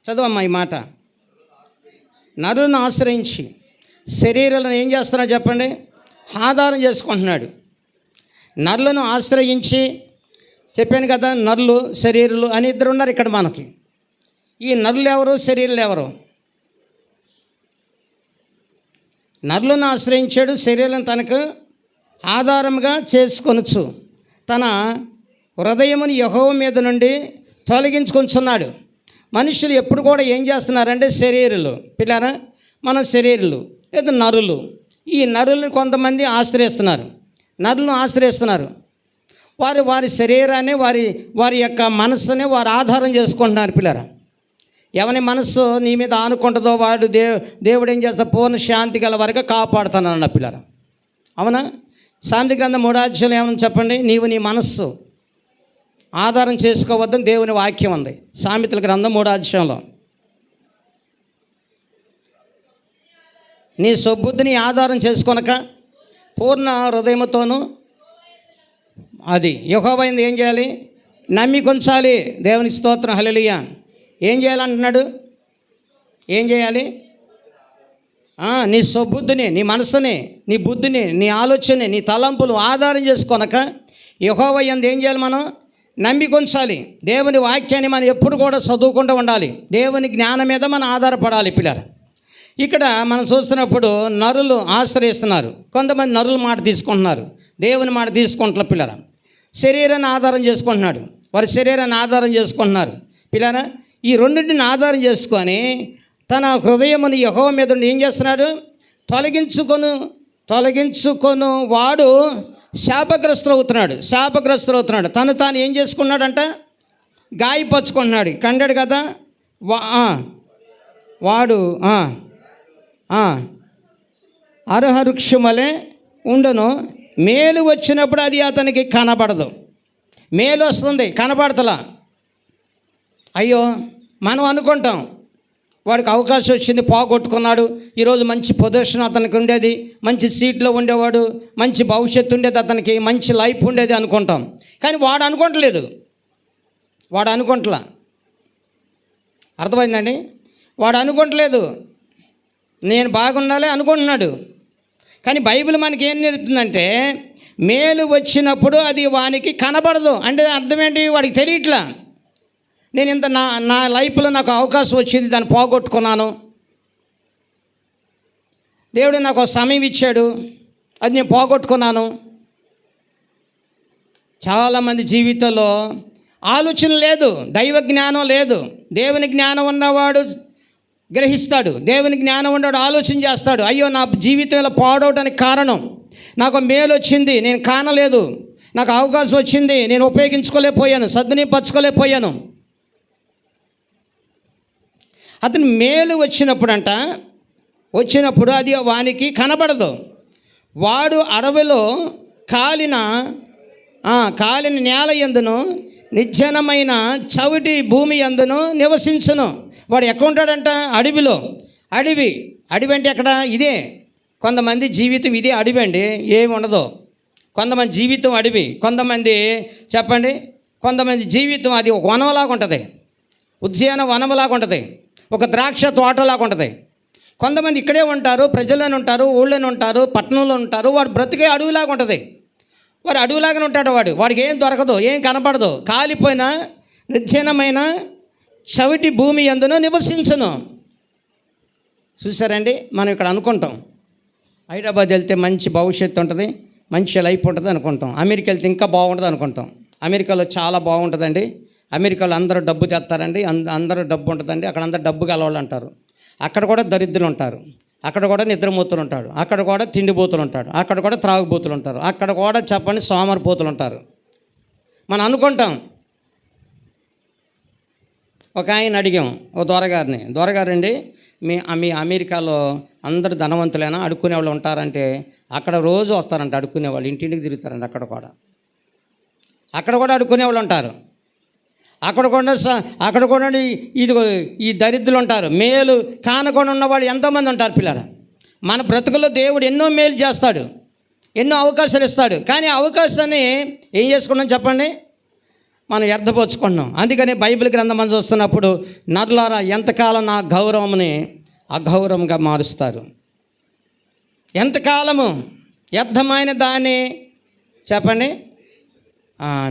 Speaker 1: చదవమ్మా ఈ మాట. నరులను ఆశ్రయించి శరీరాలను ఏం చేస్తున్నాడు చెప్పండి? ఆధారం చేసుకుంటున్నాడు. నరులను ఆశ్రయించి, చెప్పాను కదా, నరులు శరీరులు అని ఇద్దరు ఉన్నారు ఇక్కడ మనకి. ఈ నరులు ఎవరు, శరీరులు ఎవరు? నరులను ఆశ్రయించాడు, శరీరం తనకు ఆధారంగా చేసుకొనొచ్చు. తన హృదయముని యెహోవా మీద నుండి తొలగించుకొంచున్నాడు. మనుషులు ఎప్పుడు కూడా ఏం చేస్తున్నారంటే శరీరులు పిల్లరా, మన శరీరులు లేదా నరులు, ఈ నరులను కొంతమంది ఆశ్రయిస్తున్నారు, నరులను ఆశ్రయిస్తున్నారు. వారి శరీరాన్ని, వారి యొక్క మనస్సుని వారు ఆధారం చేసుకుంటున్నారు పిల్లరా. ఎవరి మనస్సు నీ మీద ఆనుకుంటుందో వాడు దేవుడు ఏం చేస్తా పూర్ణ శాంతి గల వరకు కాపాడుతానన్న పిల్లరా. అవునా? సామెత గ్రంథం 3వ అధ్యాయం ఏమని చెప్పండి? నీవు నీ మనస్సు ఆధారం చేసుకోవద్దని దేవుని వాక్యం ఉంది. సామెతల గ్రంథం 3వ అధ్యాయంలో నీ సొబుద్ధిని ఆధారం చేసుకొనక పూర్ణ హృదయముతోనూ అది యెహోవాను ఏం చేయాలి? నమ్మికొంచాలి. దేవుని స్తోత్రం, హల్లెలూయా. ఏం చేయాలంటున్నాడు? ఏం చేయాలి? నీ సొబుద్ధిని, నీ మనసుని, నీ బుద్ధిని, నీ ఆలోచనని, నీ తలంపులు ఆధారం చేసుకొనక యెహోవా యందు ఏం చేయాలి? మనం నమ్మికొంచాలి. దేవుని వాక్యాన్ని మనం ఎప్పుడు కూడా చదువుకుంటూ ఉండాలి. దేవుని జ్ఞానం మీద మనం ఆధారపడాలి పిల్లలు. ఇక్కడ మనం చూస్తున్నప్పుడు నరులు ఆశ్రయిస్తున్నారు, కొంతమంది నరుల మాట తీసుకుంటున్నారు, దేవుని మాట తీసుకుంటున్న పిల్లల. శరీరాన్ని ఆధారం చేసుకుంటున్నాడు, వారి శరీరాన్ని ఆధారం చేసుకుంటున్నారు పిల్లల. ఈ రెండింటిని ఆధారం చేసుకొని తన హృదయముని యెహోవా మీద ఏం చేస్తున్నాడు? తొలగించుకొను వాడు శాపగ్రస్తులవుతున్నాడు. తాను ఏం చేసుకున్నాడంట? గాయపరుచుకుంటున్నాడు. కండాడు కదా వాడు అర్హవృక్షం వలె ఉండును, మేలు వచ్చినప్పుడు అది అతనికి కనబడదు. మేలు వస్తుంది, కనబడతలా. అయ్యో మనం అనుకుంటాం వాడికి అవకాశం వచ్చింది, పోగొట్టుకున్నాడు, ఈరోజు మంచి పొజిషన్ అతనికి ఉండేది, మంచి సీట్లో ఉండేవాడు, మంచి భవిష్యత్తు ఉండేది, అతనికి మంచి లైఫ్ ఉండేది అనుకుంటాం. కానీ వాడు అనుకుంటలా. అర్థమైందండి? వాడు అనుకుంటలేదు, నేను బాగుండాలి అనుకుంటున్నాడు. కానీ బైబిల్ మనకి ఏం నేర్పుతుందంటే మేలు వచ్చినప్పుడు అది వానికి కనబడదు. అంటే అర్థం ఏంటి? వాడికి తెలియట్లా. నేను ఇంత నా లైఫ్లో నాకు అవకాశం వచ్చింది, దాన్ని పోగొట్టుకున్నాను. దేవుడు నాకు సమయం ఇచ్చాడు, అది నేను పోగొట్టుకున్నాను. చాలామంది జీవితంలో ఆలోచన లేదు, దైవ జ్ఞానం లేదు. దేవుని జ్ఞానం ఉన్నవాడు గ్రహిస్తాడు, దేవుని జ్ఞానం ఉన్నవాడు ఆలోచన చేస్తాడు. అయ్యో నా జీవితంలో పాడవడానికి కారణం, నాకు మేలు వచ్చింది, నేను కానలేదు, నాకు అవకాశం వచ్చింది, నేను ఉపయోగించుకోలేకపోయాను, సద్వినియోగపరచుకోలేకపోయాను. అతను మేలు వచ్చినప్పుడు అది వానికి కనబడదు. వాడు అడవిలో కాలిన నేల యందును నిర్జనమైన చవిటి భూమి యందును నివసించును. వాడు ఎక్కడ ఉంటాడంట? అడవిలో. అడవి అంటే ఎక్కడ? ఇదే కొంతమంది జీవితం ఇదే అడవి అండి, ఏమి ఉండదు. కొంతమంది జీవితం అడవి, కొంతమంది చెప్పండి, కొంతమంది జీవితం అది ఒక వనంలాగా ఉంటుంది, ఉద్యాన వనంలాగా ఉంటుంది, ఒక ద్రాక్ష తోటలాగా ఉంటుంది. కొంతమంది ఇక్కడే ఉంటారు, ప్రజల్లోనే ఉంటారు, ఊళ్ళోనే ఉంటారు, పట్టణంలో ఉంటారు. వాడు బ్రతికే అడవిలాగా ఉంటుంది. వాడు అడవిలాగానే ఉంటాడు. వాడికి ఏం దొరకదు, ఏం కనపడదు, కాలిపోయిన నిర్జనమైన చవిటి భూమి యందును నివసించును. చూసారండి, మనం ఇక్కడ అనుకుంటాం హైదరాబాద్ వెళ్తే మంచి భవిష్యత్తు ఉంటుంది, మంచి లైఫ్ ఉంటుంది అనుకుంటాం. అమెరికా వెళ్తే ఇంకా బాగుంటుంది అనుకుంటాం. అమెరికాలో చాలా బాగుంటుందండి. అమెరికాలో అందరూ డబ్బు తెస్తారండి, అందరూ డబ్బు ఉంటుందండి. అక్కడ అందరూ డబ్బు గలవాళ్ళు అంటారు. అక్కడ కూడా దరిద్రులు ఉంటారు, అక్కడ కూడా నిద్రమూతులు ఉంటాడు, అక్కడ కూడా తిండిపోతులు ఉంటాడు, అక్కడ కూడా త్రాగుబోతులు ఉంటారు, అక్కడ కూడా చెప్పండి సోమరిపోతులు ఉంటారు. మనం అనుకుంటాం. ఒక ఆయన అడిగాం, ఓ దొరగారండి, మీ అమెరికాలో అందరు ధనవంతులైనా అడుక్కునే వాళ్ళు ఉంటారంటే, అక్కడ రోజు వస్తారంట అడుక్కునే వాళ్ళు, ఇంటింటికి తిరుగుతారంట. అక్కడ కూడా అడుక్కునే వాళ్ళు ఉంటారు. అక్కడ కూడా ఇదిగో ఈ దరిద్రులు ఉంటారు. మేలు కానకుండా ఉన్నవాళ్ళు ఎంతోమంది ఉంటారు. పిల్లరా, మన బ్రతుకుల్లో దేవుడు ఎన్నో మేలు చేస్తాడు, ఎన్నో అవకాశాలు ఇస్తాడు. కానీ ఆ అవకాశాన్ని ఏం చేసుకున్నాం చెప్పండి, మనం వ్యర్థపరుచుకుంటున్నాం. అందుకని బైబిల్ గ్రంథం మనం చూస్తున్నప్పుడు, నరులారా ఎంతకాలం నా గౌరవంని అగౌరవంగా మారుస్తారు, ఎంతకాలము వ్యర్థమైన దాన్ని చెప్పండి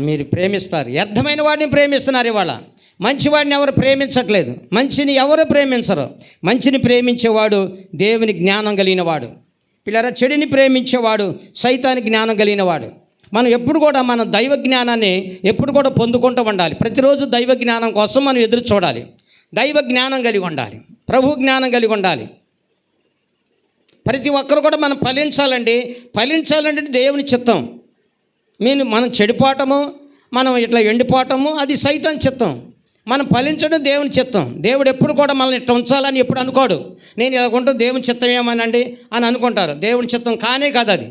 Speaker 1: మీరు ప్రేమిస్తారు. వ్యర్థమైన వాడిని ప్రేమిస్తున్నారు. ఇవాళ మంచివాడిని ఎవరు ప్రేమించట్లేదు, మంచిని ఎవరు ప్రేమించరు. మంచిని ప్రేమించేవాడు దేవుని జ్ఞానం కలిగినవాడు. పిల్లరా, చెడుని ప్రేమించేవాడు సైతానికి జ్ఞానం కలిగినవాడు. మనం ఎప్పుడు కూడా మన దైవ జ్ఞానాన్ని ఎప్పుడు కూడా పొందుకుంటూ ఉండాలి. ప్రతిరోజు దైవ జ్ఞానం కోసం మనం ఎదురు చూడాలి. దైవ జ్ఞానం కలిగి ఉండాలి, ప్రభు జ్ఞానం కలిగి ఉండాలి. ప్రతి ఒక్కరు కూడా మనం ఫలించాలంటే దేవుని చిత్తం. మనం చెడిపోవటము, మనం ఇట్లా ఎండిపోవటము అది సైతాన్ చిత్తం. మనం ఫలించడం దేవుని చిత్తం. దేవుడు ఎప్పుడు కూడా మనల్ని ఇట్లా ఉంచాలని ఎప్పుడు అనుకోడు. నేను ఇలా ఉంటూ దేవుని చిత్తం ఏమనండి అని అనుకుంటారు. దేవుని చిత్తం కానే కాదు అది.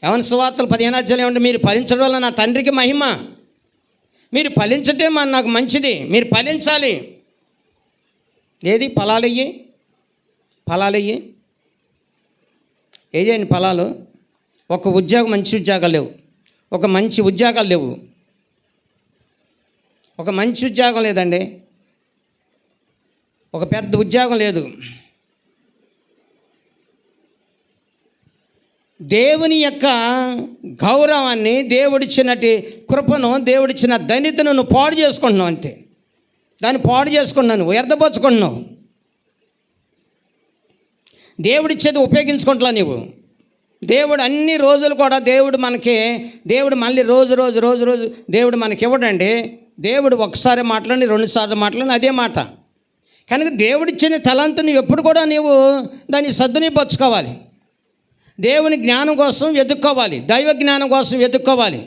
Speaker 1: యోహాను సువార్తలు 15వ అధ్యాయం ఏమంటే, మీరు ఫలించడం వల్ల నా తండ్రికి మహిమ. మీరు ఫలించటే నాకు మంచిది, మీరు ఫలించాలి. ఏది ఫలాలయ్యి ఏదేంటి ఫలాలు? ఒక ఉద్యోగం, మంచి ఉద్యోగాలు లేవు, ఒక మంచి ఉద్యోగాలు లేవు, ఒక మంచి ఉద్యోగం లేదండి, ఒక పెద్ద ఉద్యోగం లేదు. దేవుని యొక్క గౌరవాన్ని, దేవుడిచ్చినటి కృపను, దేవుడిచ్చిన ధన్యతను నువ్వు పాడు చేసుకుంటున్నావు. అంతే, దాన్ని పాడు చేసుకుంటున్నాను, వ్యర్థపరుచుకుంటున్నావు. దేవుడిచ్చేది ఉపయోగించుకుంటున్నా నీవు. దేవుడు అన్ని రోజులు కూడా దేవుడు మళ్ళీ రోజు దేవుడు మనకి ఇవ్వడండి. దేవుడు ఒకసారి మాట్లాడి, 2 సార్లు మాట్లాడి అదే మాట. కనుక దేవుడిచ్చిన తలంతుని ఎప్పుడు కూడా నీవు దాన్ని సద్వినియోగపరచుకోవాలి. దేవుని జ్ఞానం కోసం వెతుక్కోవాలి, దైవ జ్ఞానం కోసం వెతుక్కోవాలి,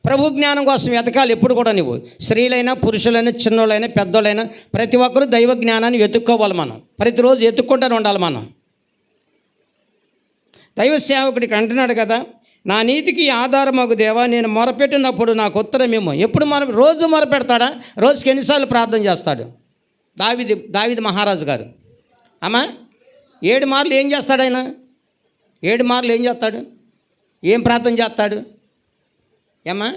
Speaker 1: ప్రభు జ్ఞానం కోసం వెతకాలి. ఎప్పుడు కూడా నువ్వు స్త్రీలైనా, పురుషులైనా, చిన్నోళ్ళైనా, పెద్దోళ్ళైనా ప్రతి ఒక్కరూ దైవ జ్ఞానాన్ని వెతుక్కోవాలి. మనం ప్రతిరోజు వెతుక్కుంటూనే ఉండాలి. మనం దైవ సేవకుడికి అంటున్నాడు కదా, నా నీతికి ఆధారమగు దేవా, నేను మొరపెట్టినప్పుడు నాకు ఉత్తరమేమో. ఎప్పుడు రోజు మొరపెడతాడా? రోజుకి ఎన్నిసార్లు ప్రార్థన చేస్తాడు? దావీదు మహారాజు గారు అమ్మా 7 మార్లు ఏం చేస్తాడు ఆయన? 7 మార్లు ఏం చేస్తాడు? ఏం ప్రార్థన చేస్తాడు? ఏమ్మా,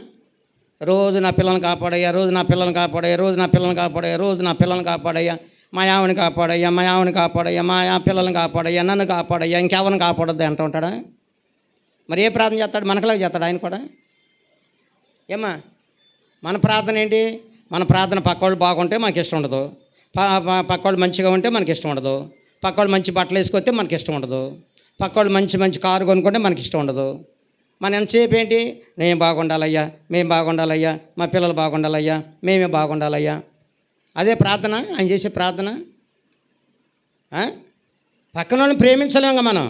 Speaker 1: రోజు నా పిల్లల్ని కాపాడయ్యా, రోజు నా పిల్లల్ని కాపాడయ్యా, రోజు నా పిల్లల్ని కాపాడయ్యా, రోజు నా పిల్లల్ని కాపాడయ్యా, మా యావని కాపాడయ్యా, మా యావని కాపాడయ్యా, మా పిల్లల్ని కాపాడయ్యా, నన్ను కాపాడయ్యా, ఇంకెవరిని కాపాడొద్దు అంటూ ఉంటాడా? మరి ఏ ప్రార్థన చేస్తాడు? మనకలాగా చేస్తాడు ఆయన కూడా. ఏమ్మా, మన ప్రార్థన ఏంటి? మన ప్రార్థన పక్కవాళ్ళు బాగుంటే మనకి ఇష్టం ఉండదు, పక్కవాళ్ళు మంచిగా ఉంటే మనకి ఇష్టం ఉండదు, పక్కవాళ్ళు మంచి బట్టలు వేసుకొస్తే మనకి ఇష్టం ఉండదు, పక్కవాళ్ళు మంచి కారు కొనుక్కుంటే మనకి ఇష్టం ఉండదు. మన ఎంతసేపు ఏంటి? నేను బాగుండాలయ్యా, మేము బాగుండాలయ్యా, మా పిల్లలు బాగుండాలయ్యా, మేమే బాగుండాలయ్యా. అదే ప్రార్థన ఆయన చేసే ప్రార్థన? పక్కన వాళ్ళని ప్రేమించలేముగా మనం.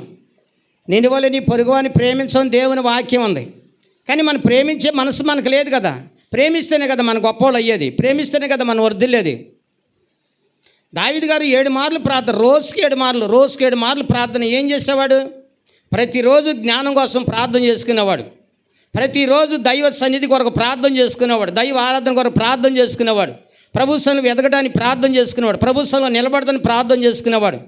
Speaker 1: నేను వల్ల నీ పొరుగువాని ప్రేమించని దేవుని వాక్యం ఉంది. కానీ మనం ప్రేమించే మనసు మనకు లేదు కదా. ప్రేమిస్తేనే కదా మన గొప్పవాళ్ళు అయ్యేది, ప్రేమిస్తేనే కదా మనం వర్ధిల్లేది. దావీదు గారు 7 మార్లు ప్రార్థన, రోజుకి 7 మార్లు ప్రార్థన. ఏం చేసేవాడు? ప్రతిరోజు జ్ఞానం కోసం ప్రార్థన చేసుకునేవాడు, ప్రతిరోజు దైవ సన్నిధి కొరకు ప్రార్థన చేసుకునేవాడు, దైవ ఆరాధన కొరకు ప్రార్థన చేసుకునేవాడు, ప్రభు సన్నిధిలో ఎదగడానికి ప్రార్థన చేసుకునేవాడు, ప్రభు సన్నిధిలో నిలబడడానికి ప్రార్థన చేసుకునేవాడు.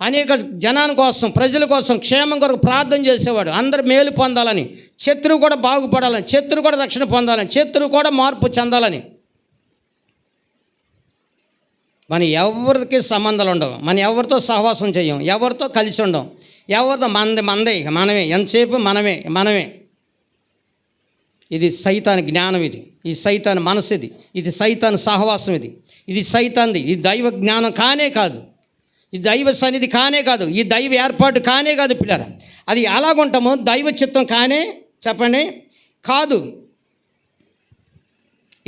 Speaker 1: అనేక జనాల కోసం, ప్రజల కోసం, క్షేమం కొరకు ప్రార్థన చేసేవాడు. అందరు మేలు పొందాలని, శత్రువు కూడా బాగుపడాలని, శత్రువు కూడా రక్షణ పొందాలని, శత్రువు కూడా మార్పు చెందాలని. మనం ఎవరికి సంబంధాలు ఉండవు, మనం ఎవరితో సహవాసం చేయం, ఎవరితో కలిసి ఉండం, ఎవరితో మనదే ఇక మనమే, ఎంతసేపు మనమే. ఇది సైతాన్ జ్ఞానం, ఇది సైతాన్ మనసు, ఇది సైతాన్ సహవాసం, ఇది సైతాన్ది. ఇది దైవ జ్ఞానం కానే కాదు, ఇది దైవ సన్నిధి కానే కాదు, ఈ దైవ ఏర్పాటు కానే కాదు పిల్లరా. అది ఎలాగుంటామో దైవ చిత్తం కానే చెప్పండి కాదు.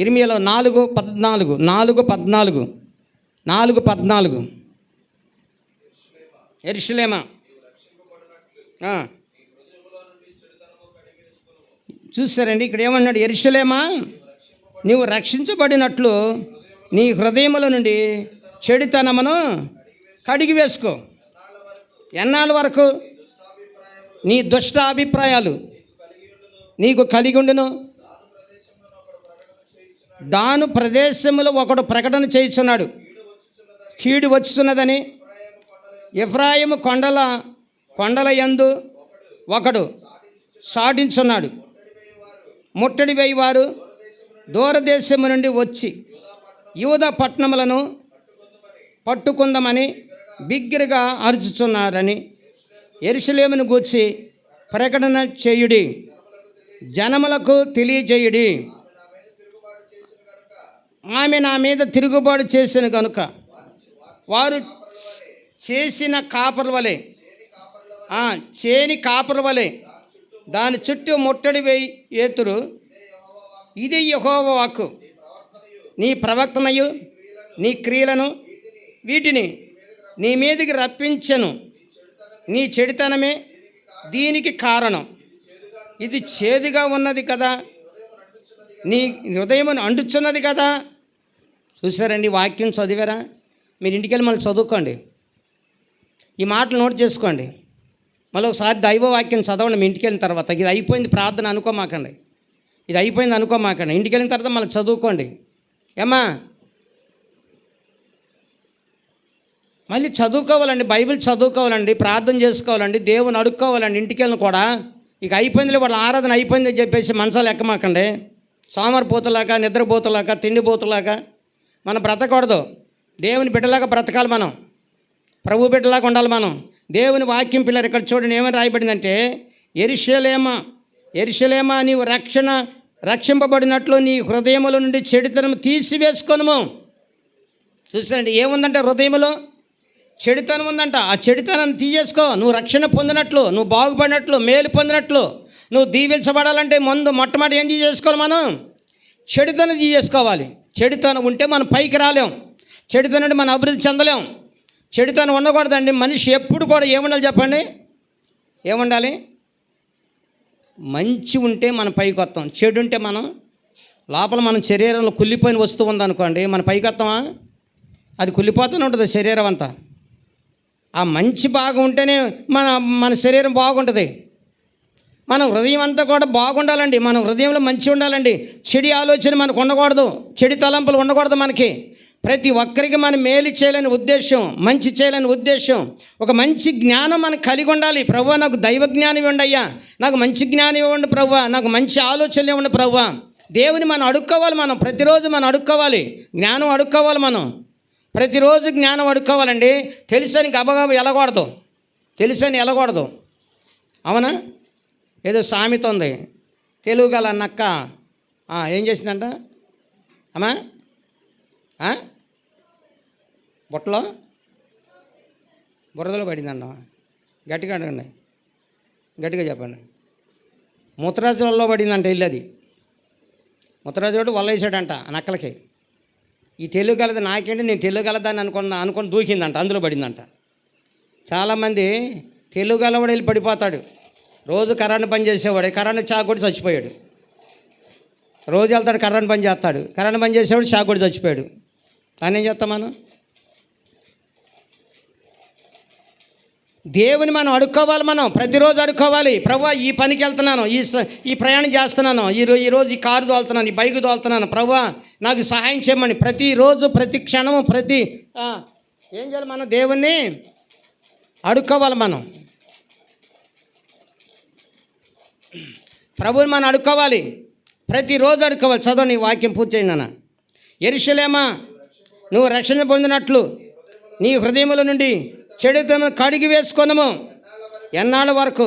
Speaker 1: ఇర్మియాలో 4:14 యెరూషలేమా చూసారండి, ఇక్కడ ఏమన్నాడు? యెరూషలేమా, నీవు రక్షించబడినట్లు నీ హృదయముల నుండి చెడుతనమును కడిగి వేసుకో. ఎన్నాళ్ళ వరకు? నీ దుష్ట అభిప్రాయాలు నీకు కలిగి ఉండును. దాను ప్రదేశములో ఒకడు ప్రకటన చేయుచున్నాడు, కీడు వచ్చుతున్నదని. ఎఫ్రాయిము కొండల యందు ఒకడు సాటించున్నాడు. ముట్టడి వేయవారు దూరదేశము నుండి వచ్చి యూదా పట్టణములను పట్టుకుందామని బిగ్గరగా అరుచుచున్నారని యెరూషలేమును గూర్చి ప్రకటన చేయుడి, జనములకు తెలియజేయుడి. ఆమె నా మీద తిరుగుబాటు చేసిన కనుక వారు చేసిన కాపర్ల వలె, చేని కాపర్ల వలె దాని చుట్టూ ముట్టడి ఏతురు. ఇది యెహోవా వాక్కు. నీ ప్రవక్తనయు నీ క్రియలను వీటిని నీ మీదకి రప్పించను. నీ చెడుతనమే దీనికి కారణం. ఇది చేదుగా ఉన్నది కదా, నీ హృదయమును అంటుచున్నది కదా. చూసారండి, వాక్యం చదివారా? మీరు ఇంటికి వెళ్ళి మళ్ళీ చదువుకోండి, ఈ మాటలు నోట్ చేసుకోండి. మళ్ళీ ఒకసారి దైవ వాక్యం చదవండి మీ ఇంటికి వెళ్ళిన తర్వాత. ఇది అయిపోయింది ప్రార్థన అనుకోమాకండి, ఇది అయిపోయింది అనుకోమాకండి. ఇంటికి వెళ్ళిన తర్వాత మళ్ళీ చదువుకోండి. ఏమా, మళ్ళీ చదువుకోవాలండి, బైబిల్ చదువుకోవాలండి, ప్రార్థన చేసుకోవాలండి, దేవుని అడుక్కోవాలండి. ఇంటికి వెళ్ళిన కూడా ఇక అయిపోయిందిలే, వాళ్ళ ఆరాధన అయిపోయిందని చెప్పేసి మనసాలు ఎక్కమాకండి. సోమరిపోతులాగా, నిద్రపోతులాగా, తిండిపోతులాగా మనం బ్రతకూడదు. దేవుని బిడ్డలాగా బ్రతకాలి, మనం ప్రభు బిడ్డలాగా ఉండాలి. మనం దేవుని వాక్యం పిల్లలు ఇక్కడ చూడండి ఏమని రాయబడిందంటే, యెరూషలేమా నీవు రక్షింపబడినట్లు నీ హృదయముల నుండి చెడుతనం తీసివేసుకొనుము. చూసారండి, ఏముందంటే హృదయంలో చెడుతనం ఉందంట. ఆ చెడుతనాన్ని తీసేసుకో. నువ్వు రక్షణ పొందినట్లు, నువ్వు బాగుపడినట్లు, మేలు పొందినట్లు, నువ్వు దీవించబడాలంటే మొట్టమొదటి ఏం తీసేసుకోవాలి? మనం చెడుతనం తీసేసుకోవాలి. చెడుతనం ఉంటే మనం పైకి రాలేం, చెడుతనం ఉంటే మనం అభివృద్ధి చెందలేం. చెడుతనం ఉండకూడదండి. మనిషి ఎప్పుడు కూడా ఏముండాలి చెప్పండి? ఏముండాలి? మంచి ఉంటే మనం పైకి వస్తాం, చెడు ఉంటే మనం లోపల మన శరీరంలో కుళ్ళిపోయిన వస్తువు ఉందనుకోండి, మన పైకి వస్తామా? అది కుళ్ళిపోతూనే ఉంటుంది శరీరం అంతా. ఆ మంచి భాగం ఉంటేనే మన శరీరం బాగుంటుంది. మన హృదయం అంతా కూడా బాగుండాలండి. మన హృదయంలో మంచి ఉండాలండి. చెడు ఆలోచన మనకు ఉండకూడదు, చెడు తలంపులు ఉండకూడదు. మనకి ప్రతి ఒక్కరికి మనం మేలు చేయాలని ఉద్దేశం, మంచి చేయాలని ఉద్దేశం, ఒక మంచి జ్ఞానం మనకు కలిగి ఉండాలి. ప్రభువా, నాకు దైవ జ్ఞానం ఇవ్వండి అయ్యా, నాకు మంచి జ్ఞానం ఇవ్వండి ప్రభువా, నాకు మంచి ఆలోచనలు ఇవ్వండి ప్రభువా. దేవుని మనం అడుక్కోవాలి. మనం ప్రతిరోజు మనం అడుక్కోవాలి, జ్ఞానం అడుక్కోవాలి. మనం ప్రతిరోజు జ్ఞానం అడుక్కోవాలండి. తెలుసని గబగబ వెళ్ళకూడదు. అవునా? ఏదో సామెత ఉంది, తెలుగు గల నక్క ఏం చేసిందంట అమ్మా? బురదలో పడిందంట. గట్టిగా అడగండి, గట్టిగా చెప్పండి. ముత్తరాజులలో పడిందంట ఇల్లు. అది ముత్తరాజుడు వల్ల వేసాడంట ఆ నక్కలకి. ఈ తెలుగు గలది నాకేంటి, నేను తెలుగు గలదాన్ని అనుకొని దూకిందంట, అందులో పడిందంట. చాలామంది తెలుగు గలవాడు వెళ్ళి పడిపోతాడు. రోజు కరెంట్ పని చేసేవాడు కరెంట్ షాక్ కొట్టి చచ్చిపోయాడు. రోజు వెళ్తాడు కరెంట్ పని చేస్తాడు, కరెంట్ పని చేసేవాడు షాక్ కొట్టి చచ్చిపోయాడు. దాన్ని ఏం చేస్తాం మనం? దేవుని మనం అడుక్కోవాలి. మనం ప్రతిరోజు అడుక్కోవాలి. ప్రభువా, ఈ పనికి వెళ్తున్నాను, ఈ ప్రయాణం చేస్తున్నాను, ఈరోజు ఈ కారు తోలుతున్నాను, ఈ బైక్ తోలుతున్నాను, ప్రభువా నాకు సహాయం చేయమని ప్రతిరోజు, ప్రతి క్షణము, ఏం చేయాలి? మనం దేవుణ్ణి అడుక్కోవాలి మనం. ప్రభువుని మనం అడుక్కోవాలి, ప్రతిరోజు అడుక్కోవాలి. చదవండి, ఈ వాక్యం పూర్తి చేయండి నాన్న. యెరూషలేమా, నువ్వు రక్షణ పొందినట్లు నీ హృదయముల నుండి చెడుతనం కడిగి వేసుకొనుము. ఎన్నాళ్ళ వరకు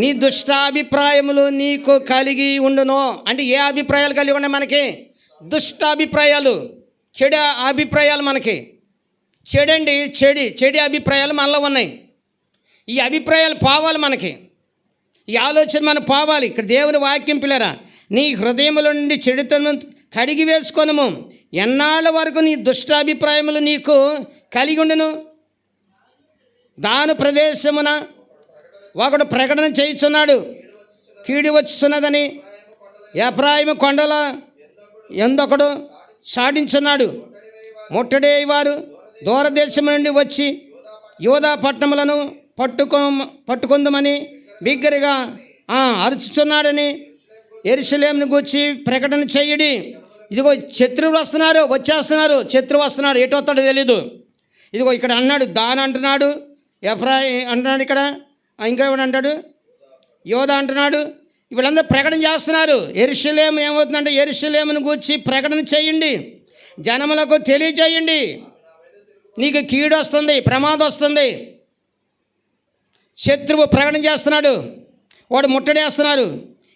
Speaker 1: నీ దుష్టాభిప్రాయములు నీకు కలిగి ఉండును. అంటే ఏ అభిప్రాయాలు కలిగి ఉన్నాయి మనకి? దుష్టాభిప్రాయాలు, చెడు అభిప్రాయాలు మనకి. చెడు అభిప్రాయాలు మనలో ఉన్నాయి. ఈ అభిప్రాయాలు పోవాలి మనకి, ఈ ఆలోచన మనం పోవాలి. ఇక్కడ దేవుని వాక్యం పిల్లరా, నీ హృదయముల నుండి చెడుతనం కడిగి వేసుకొనుము. ఎన్నాళ్ళ వరకు నీ దుష్టాభిప్రాయములు నీకు కలిగి ఉండును. దాని ప్రదేశమున ఒకడు ప్రకటన చేయుచున్నాడు, కీడు వచ్చున్నదని. ఎఫ్రాయిము కొండల ఎందొకడు సాటించున్నాడు. ముట్టడే వారు దూరదేశం నుండి వచ్చి యూదా పట్టణములను పట్టుకుందామని బిగ్గరగా అరుచుచున్నాడని యెరూషలేమును గూర్చి ప్రకటన చేయుడి. ఇదిగో శత్రువులు వస్తున్నారు, వచ్చేస్తున్నారు. శత్రువు వస్తున్నాడు, ఎటు వస్తాడో తెలీదు. ఇదిగో ఇక్కడ అన్నాడు, దాని అంటున్నాడు, ఎఫ్రాయి అంటున్నాడు, ఇక్కడ ఇంకా ఏమని అంటాడు, యోధా అంటున్నాడు. వీళ్ళందరూ ప్రకటన చేస్తున్నారు. యెరూషలేము ఏమవుతుందంటే, యెరూషలేమును గూర్చి ప్రకటన చేయండి, జనములకు తెలియజేయండి. నీకు కీడు వస్తుంది, ప్రమాదం వస్తుంది. శత్రువు ప్రకటన చేస్తున్నాడు, వాడు ముట్టడేస్తున్నారు.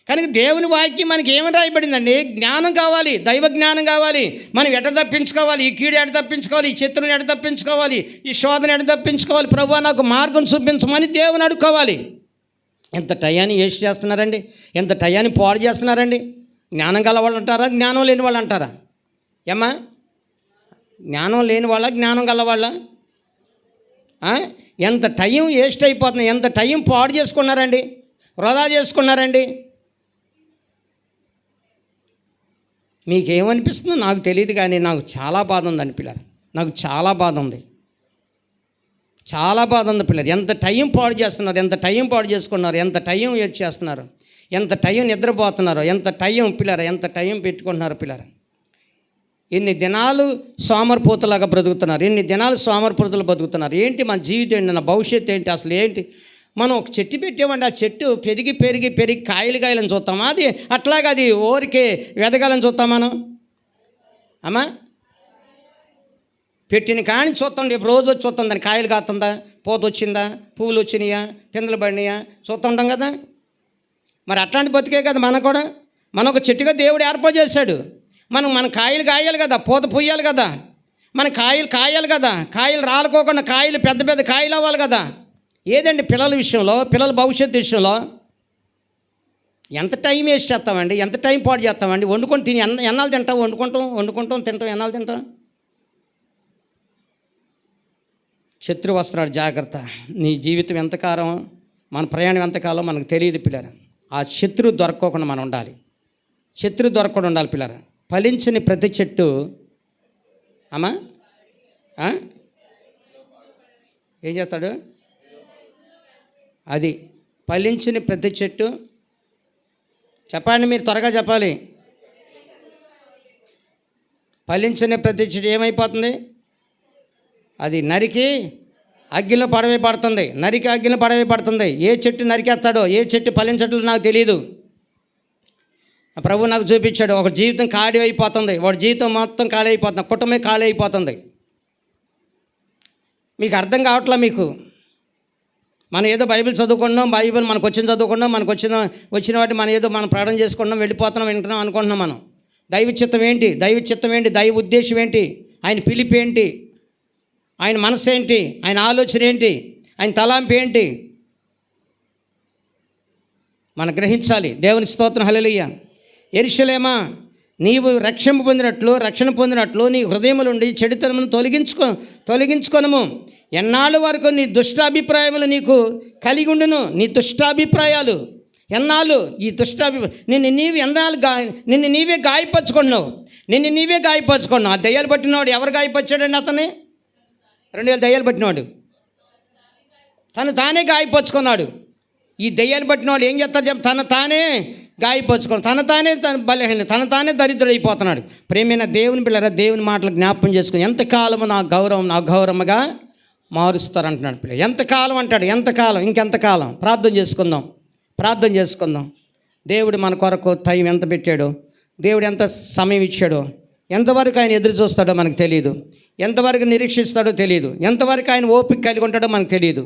Speaker 1: కనుక దేవుని వాక్యం మనకి ఏమని రాయబడిందండి? జ్ఞానం కావాలి, దైవ జ్ఞానం కావాలి. మనం ఎట తప్పించుకోవాలి, ఈ కీడు ఎట తప్పించుకోవాలి, ఈ శత్రువుని ఎట తప్పించుకోవాలి, ఈ శోధన ఎట తప్పించుకోవాలి. ప్రభువా నాకు మార్గం చూపించమని దేవుని అడుక్కోవాలి. ఎంత టయాన్ని వేస్ట్ చేస్తున్నారండి, ఎంత టయాన్ని పాడు చేస్తున్నారండి. జ్ఞానం గల వాళ్ళు అంటారా, జ్ఞానం లేని వాళ్ళు అంటారా? ఏమ్మా, జ్ఞానం లేని వాళ్ళ, జ్ఞానం గల వాళ్ళ? ఎంత టైం వేస్ట్ అయిపోతుంది, ఎంత టైం పాడు చేసుకున్నారండి, వృధా చేసుకున్నారండి. మీకేమనిపిస్తుందో నాకు తెలియదు, కానీ నాకు చాలా బాధ ఉందండి పిల్లలు, నాకు చాలా బాధ ఉంది, చాలా బాధ ఉంది పిల్లలు. ఎంత టైం పాడు చేస్తున్నారు, ఎంత టైం పాడు చేసుకున్నారు, ఎంత టైం ఏడ్ చేస్తున్నారు, ఎంత టైం నిద్రపోతున్నారు, ఎంత టైం పిల్లలు, ఎంత టైం పెట్టుకుంటున్నారు పిల్లలు. ఎన్ని దినాలు సోమరిపోతులాగా బ్రతుకుతున్నారు, ఎన్ని దినాలు సోమరిపోతులు బతుకుతున్నారు. ఏంటి మన జీవితం ఏంటి, నా భవిష్యత్తు ఏంటి, అసలు ఏంటి? మనం ఒక చెట్టు పెట్టామండి, ఆ చెట్టు పెరిగి కాయలని చూస్తామా? అది అట్లాగా అది ఊరికే వెదగాలని చూస్తాం మనం? అమ్మా, పెట్టిన కానీ చూస్తాం, రేపు రోజు వచ్చి చూస్తాం, దాని కాయలు కాస్తుందా, పూత వచ్చిందా, పువ్వులు వచ్చినాయా, పిందెలు పడినాయా చూస్తుంటాం కదా. మరి అట్లాంటి బతికే కదా మనం కూడా. మనం ఒక చెట్టుగా దేవుడు ఏర్పాటు చేశాడు. మన కాయలు కాయాలి కదా, పూత పొయ్యాలి కదా, మన కాయలు కాయాలి కదా, కాయలు రాలుకోకుండా కాయలు పెద్ద కాయలు అవ్వాలి కదా. ఏదండి పిల్లల విషయంలో, పిల్లల భవిష్యత్తు విషయంలో ఎంత టైం వేస్ట్ చేస్తామండి, ఎంత టైం పాడు చేస్తామండి. వండుకొని తిని ఎన్నాళ్ళు తింటాం, వండుకుంటాం తింటాం, ఎన్నాళ్ళు తింటాం. శత్రువు వస్తున్నాడు, జాగ్రత్త. నీ జీవితం ఎంతకాలం, మన ప్రయాణం ఎంతకాలం మనకు తెలియదు పిల్లరా. ఆ శత్రువు దొరకకుండా మనం ఉండాలి, శత్రువు దొరకకుండా ఉండాలి పిల్లరా. ఫలించని ప్రతి చెట్టు అమ్మా ఏం చేస్తాడు? అది ఫలించిన ప్రతి చెట్టు, చెప్పండి మీరు త్వరగా చెప్పాలి. ఫలించిన ప్రతి చెట్టు ఏమైపోతుంది? అది నరికి అగ్గిలో పడవేయబడుతుంది, నరికి అగ్గిలో పడవేయబడుతుంది. ఏ చెట్టు నరికేస్తాడో, ఏ చెట్టు ఫలించట్లు నాకు తెలియదు. ప్రభు నాకు చూపించాడు. ఒక జీవితం ఖాళీ అయిపోతుంది, వాడి జీవితం మొత్తం ఖాళీ అయిపోతుంది, కుటుంబమే ఖాళీ అయిపోతుంది. మీకు అర్థం కావట్లా మీకు? మనం ఏదో బైబిల్ చదువుకున్నాం, బైబిల్ మనకు వచ్చిన చదువుకున్నాం, మనకు వచ్చిన వాటి మనం ఏదో మనం ప్రార్థన చేసుకున్నాం, వెళ్ళిపోతున్నాం, వింటున్నాం అనుకుంటున్నాం. మనం దైవ చిత్తం ఏంటి, దైవ ఉద్దేశం ఏంటి, ఆయన పిలుపు ఏంటి, ఆయన మనసు ఏంటి, ఆయన ఆలోచన ఏంటి, ఆయన తలాంపు ఏంటి మనం గ్రహించాలి. దేవుని స్తోత్రం, హల్లెలూయా. యెరూషలేమా, నీవు రక్షణ పొందినట్లు నీ హృదయముల నుండి చెడుతనమును తొలగించుకొనుము. ఎన్నాళ్ళ వరకు నీ దుష్టాభిప్రాయములు నీకు కలిగి ఉండును. నీ దుష్టాభిప్రాయాలు ఎన్నాళ్ళు? ఈ నిన్ను నీవే గాయపరుచుకున్నావు. ఆ దయ్యాలు పట్టినవాడు ఎవరు గాయపరిచాడండి? అతన్ని 2000 దయ్యాలు పట్టినవాడు తను తానే గాయపరుచుకున్నాడు. ఈ దయ్యాలు పట్టినవాడు ఏం చేస్తారు? తన తానే గాయపరుచుకోండి, తన బలహీన, తన తానే దరిద్రుడైపోతున్నాడు. ప్రేమైన దేవుని పిల్లరా, దేవుని మాటలు జ్ఞాపకం చేసుకుని ఎంతకాలము నా గౌరవముగా మారుస్తారంటున్నాడు పిల్లలు. ఎంతకాలం అంటాడు, ఎంతకాలం, ఇంకెంతకాలం. ప్రార్థన చేసుకుందాం. దేవుడు మన కొరకు టైం ఎంత పెట్టాడో, దేవుడు ఎంత సమయం ఇచ్చాడో, ఎంతవరకు ఆయన ఎదురు చూస్తాడో మనకు తెలియదు, ఎంతవరకు నిరీక్షిస్తాడో తెలియదు, ఎంతవరకు ఆయన ఓపిక కలిగి ఉంటాడో మనకు తెలియదు.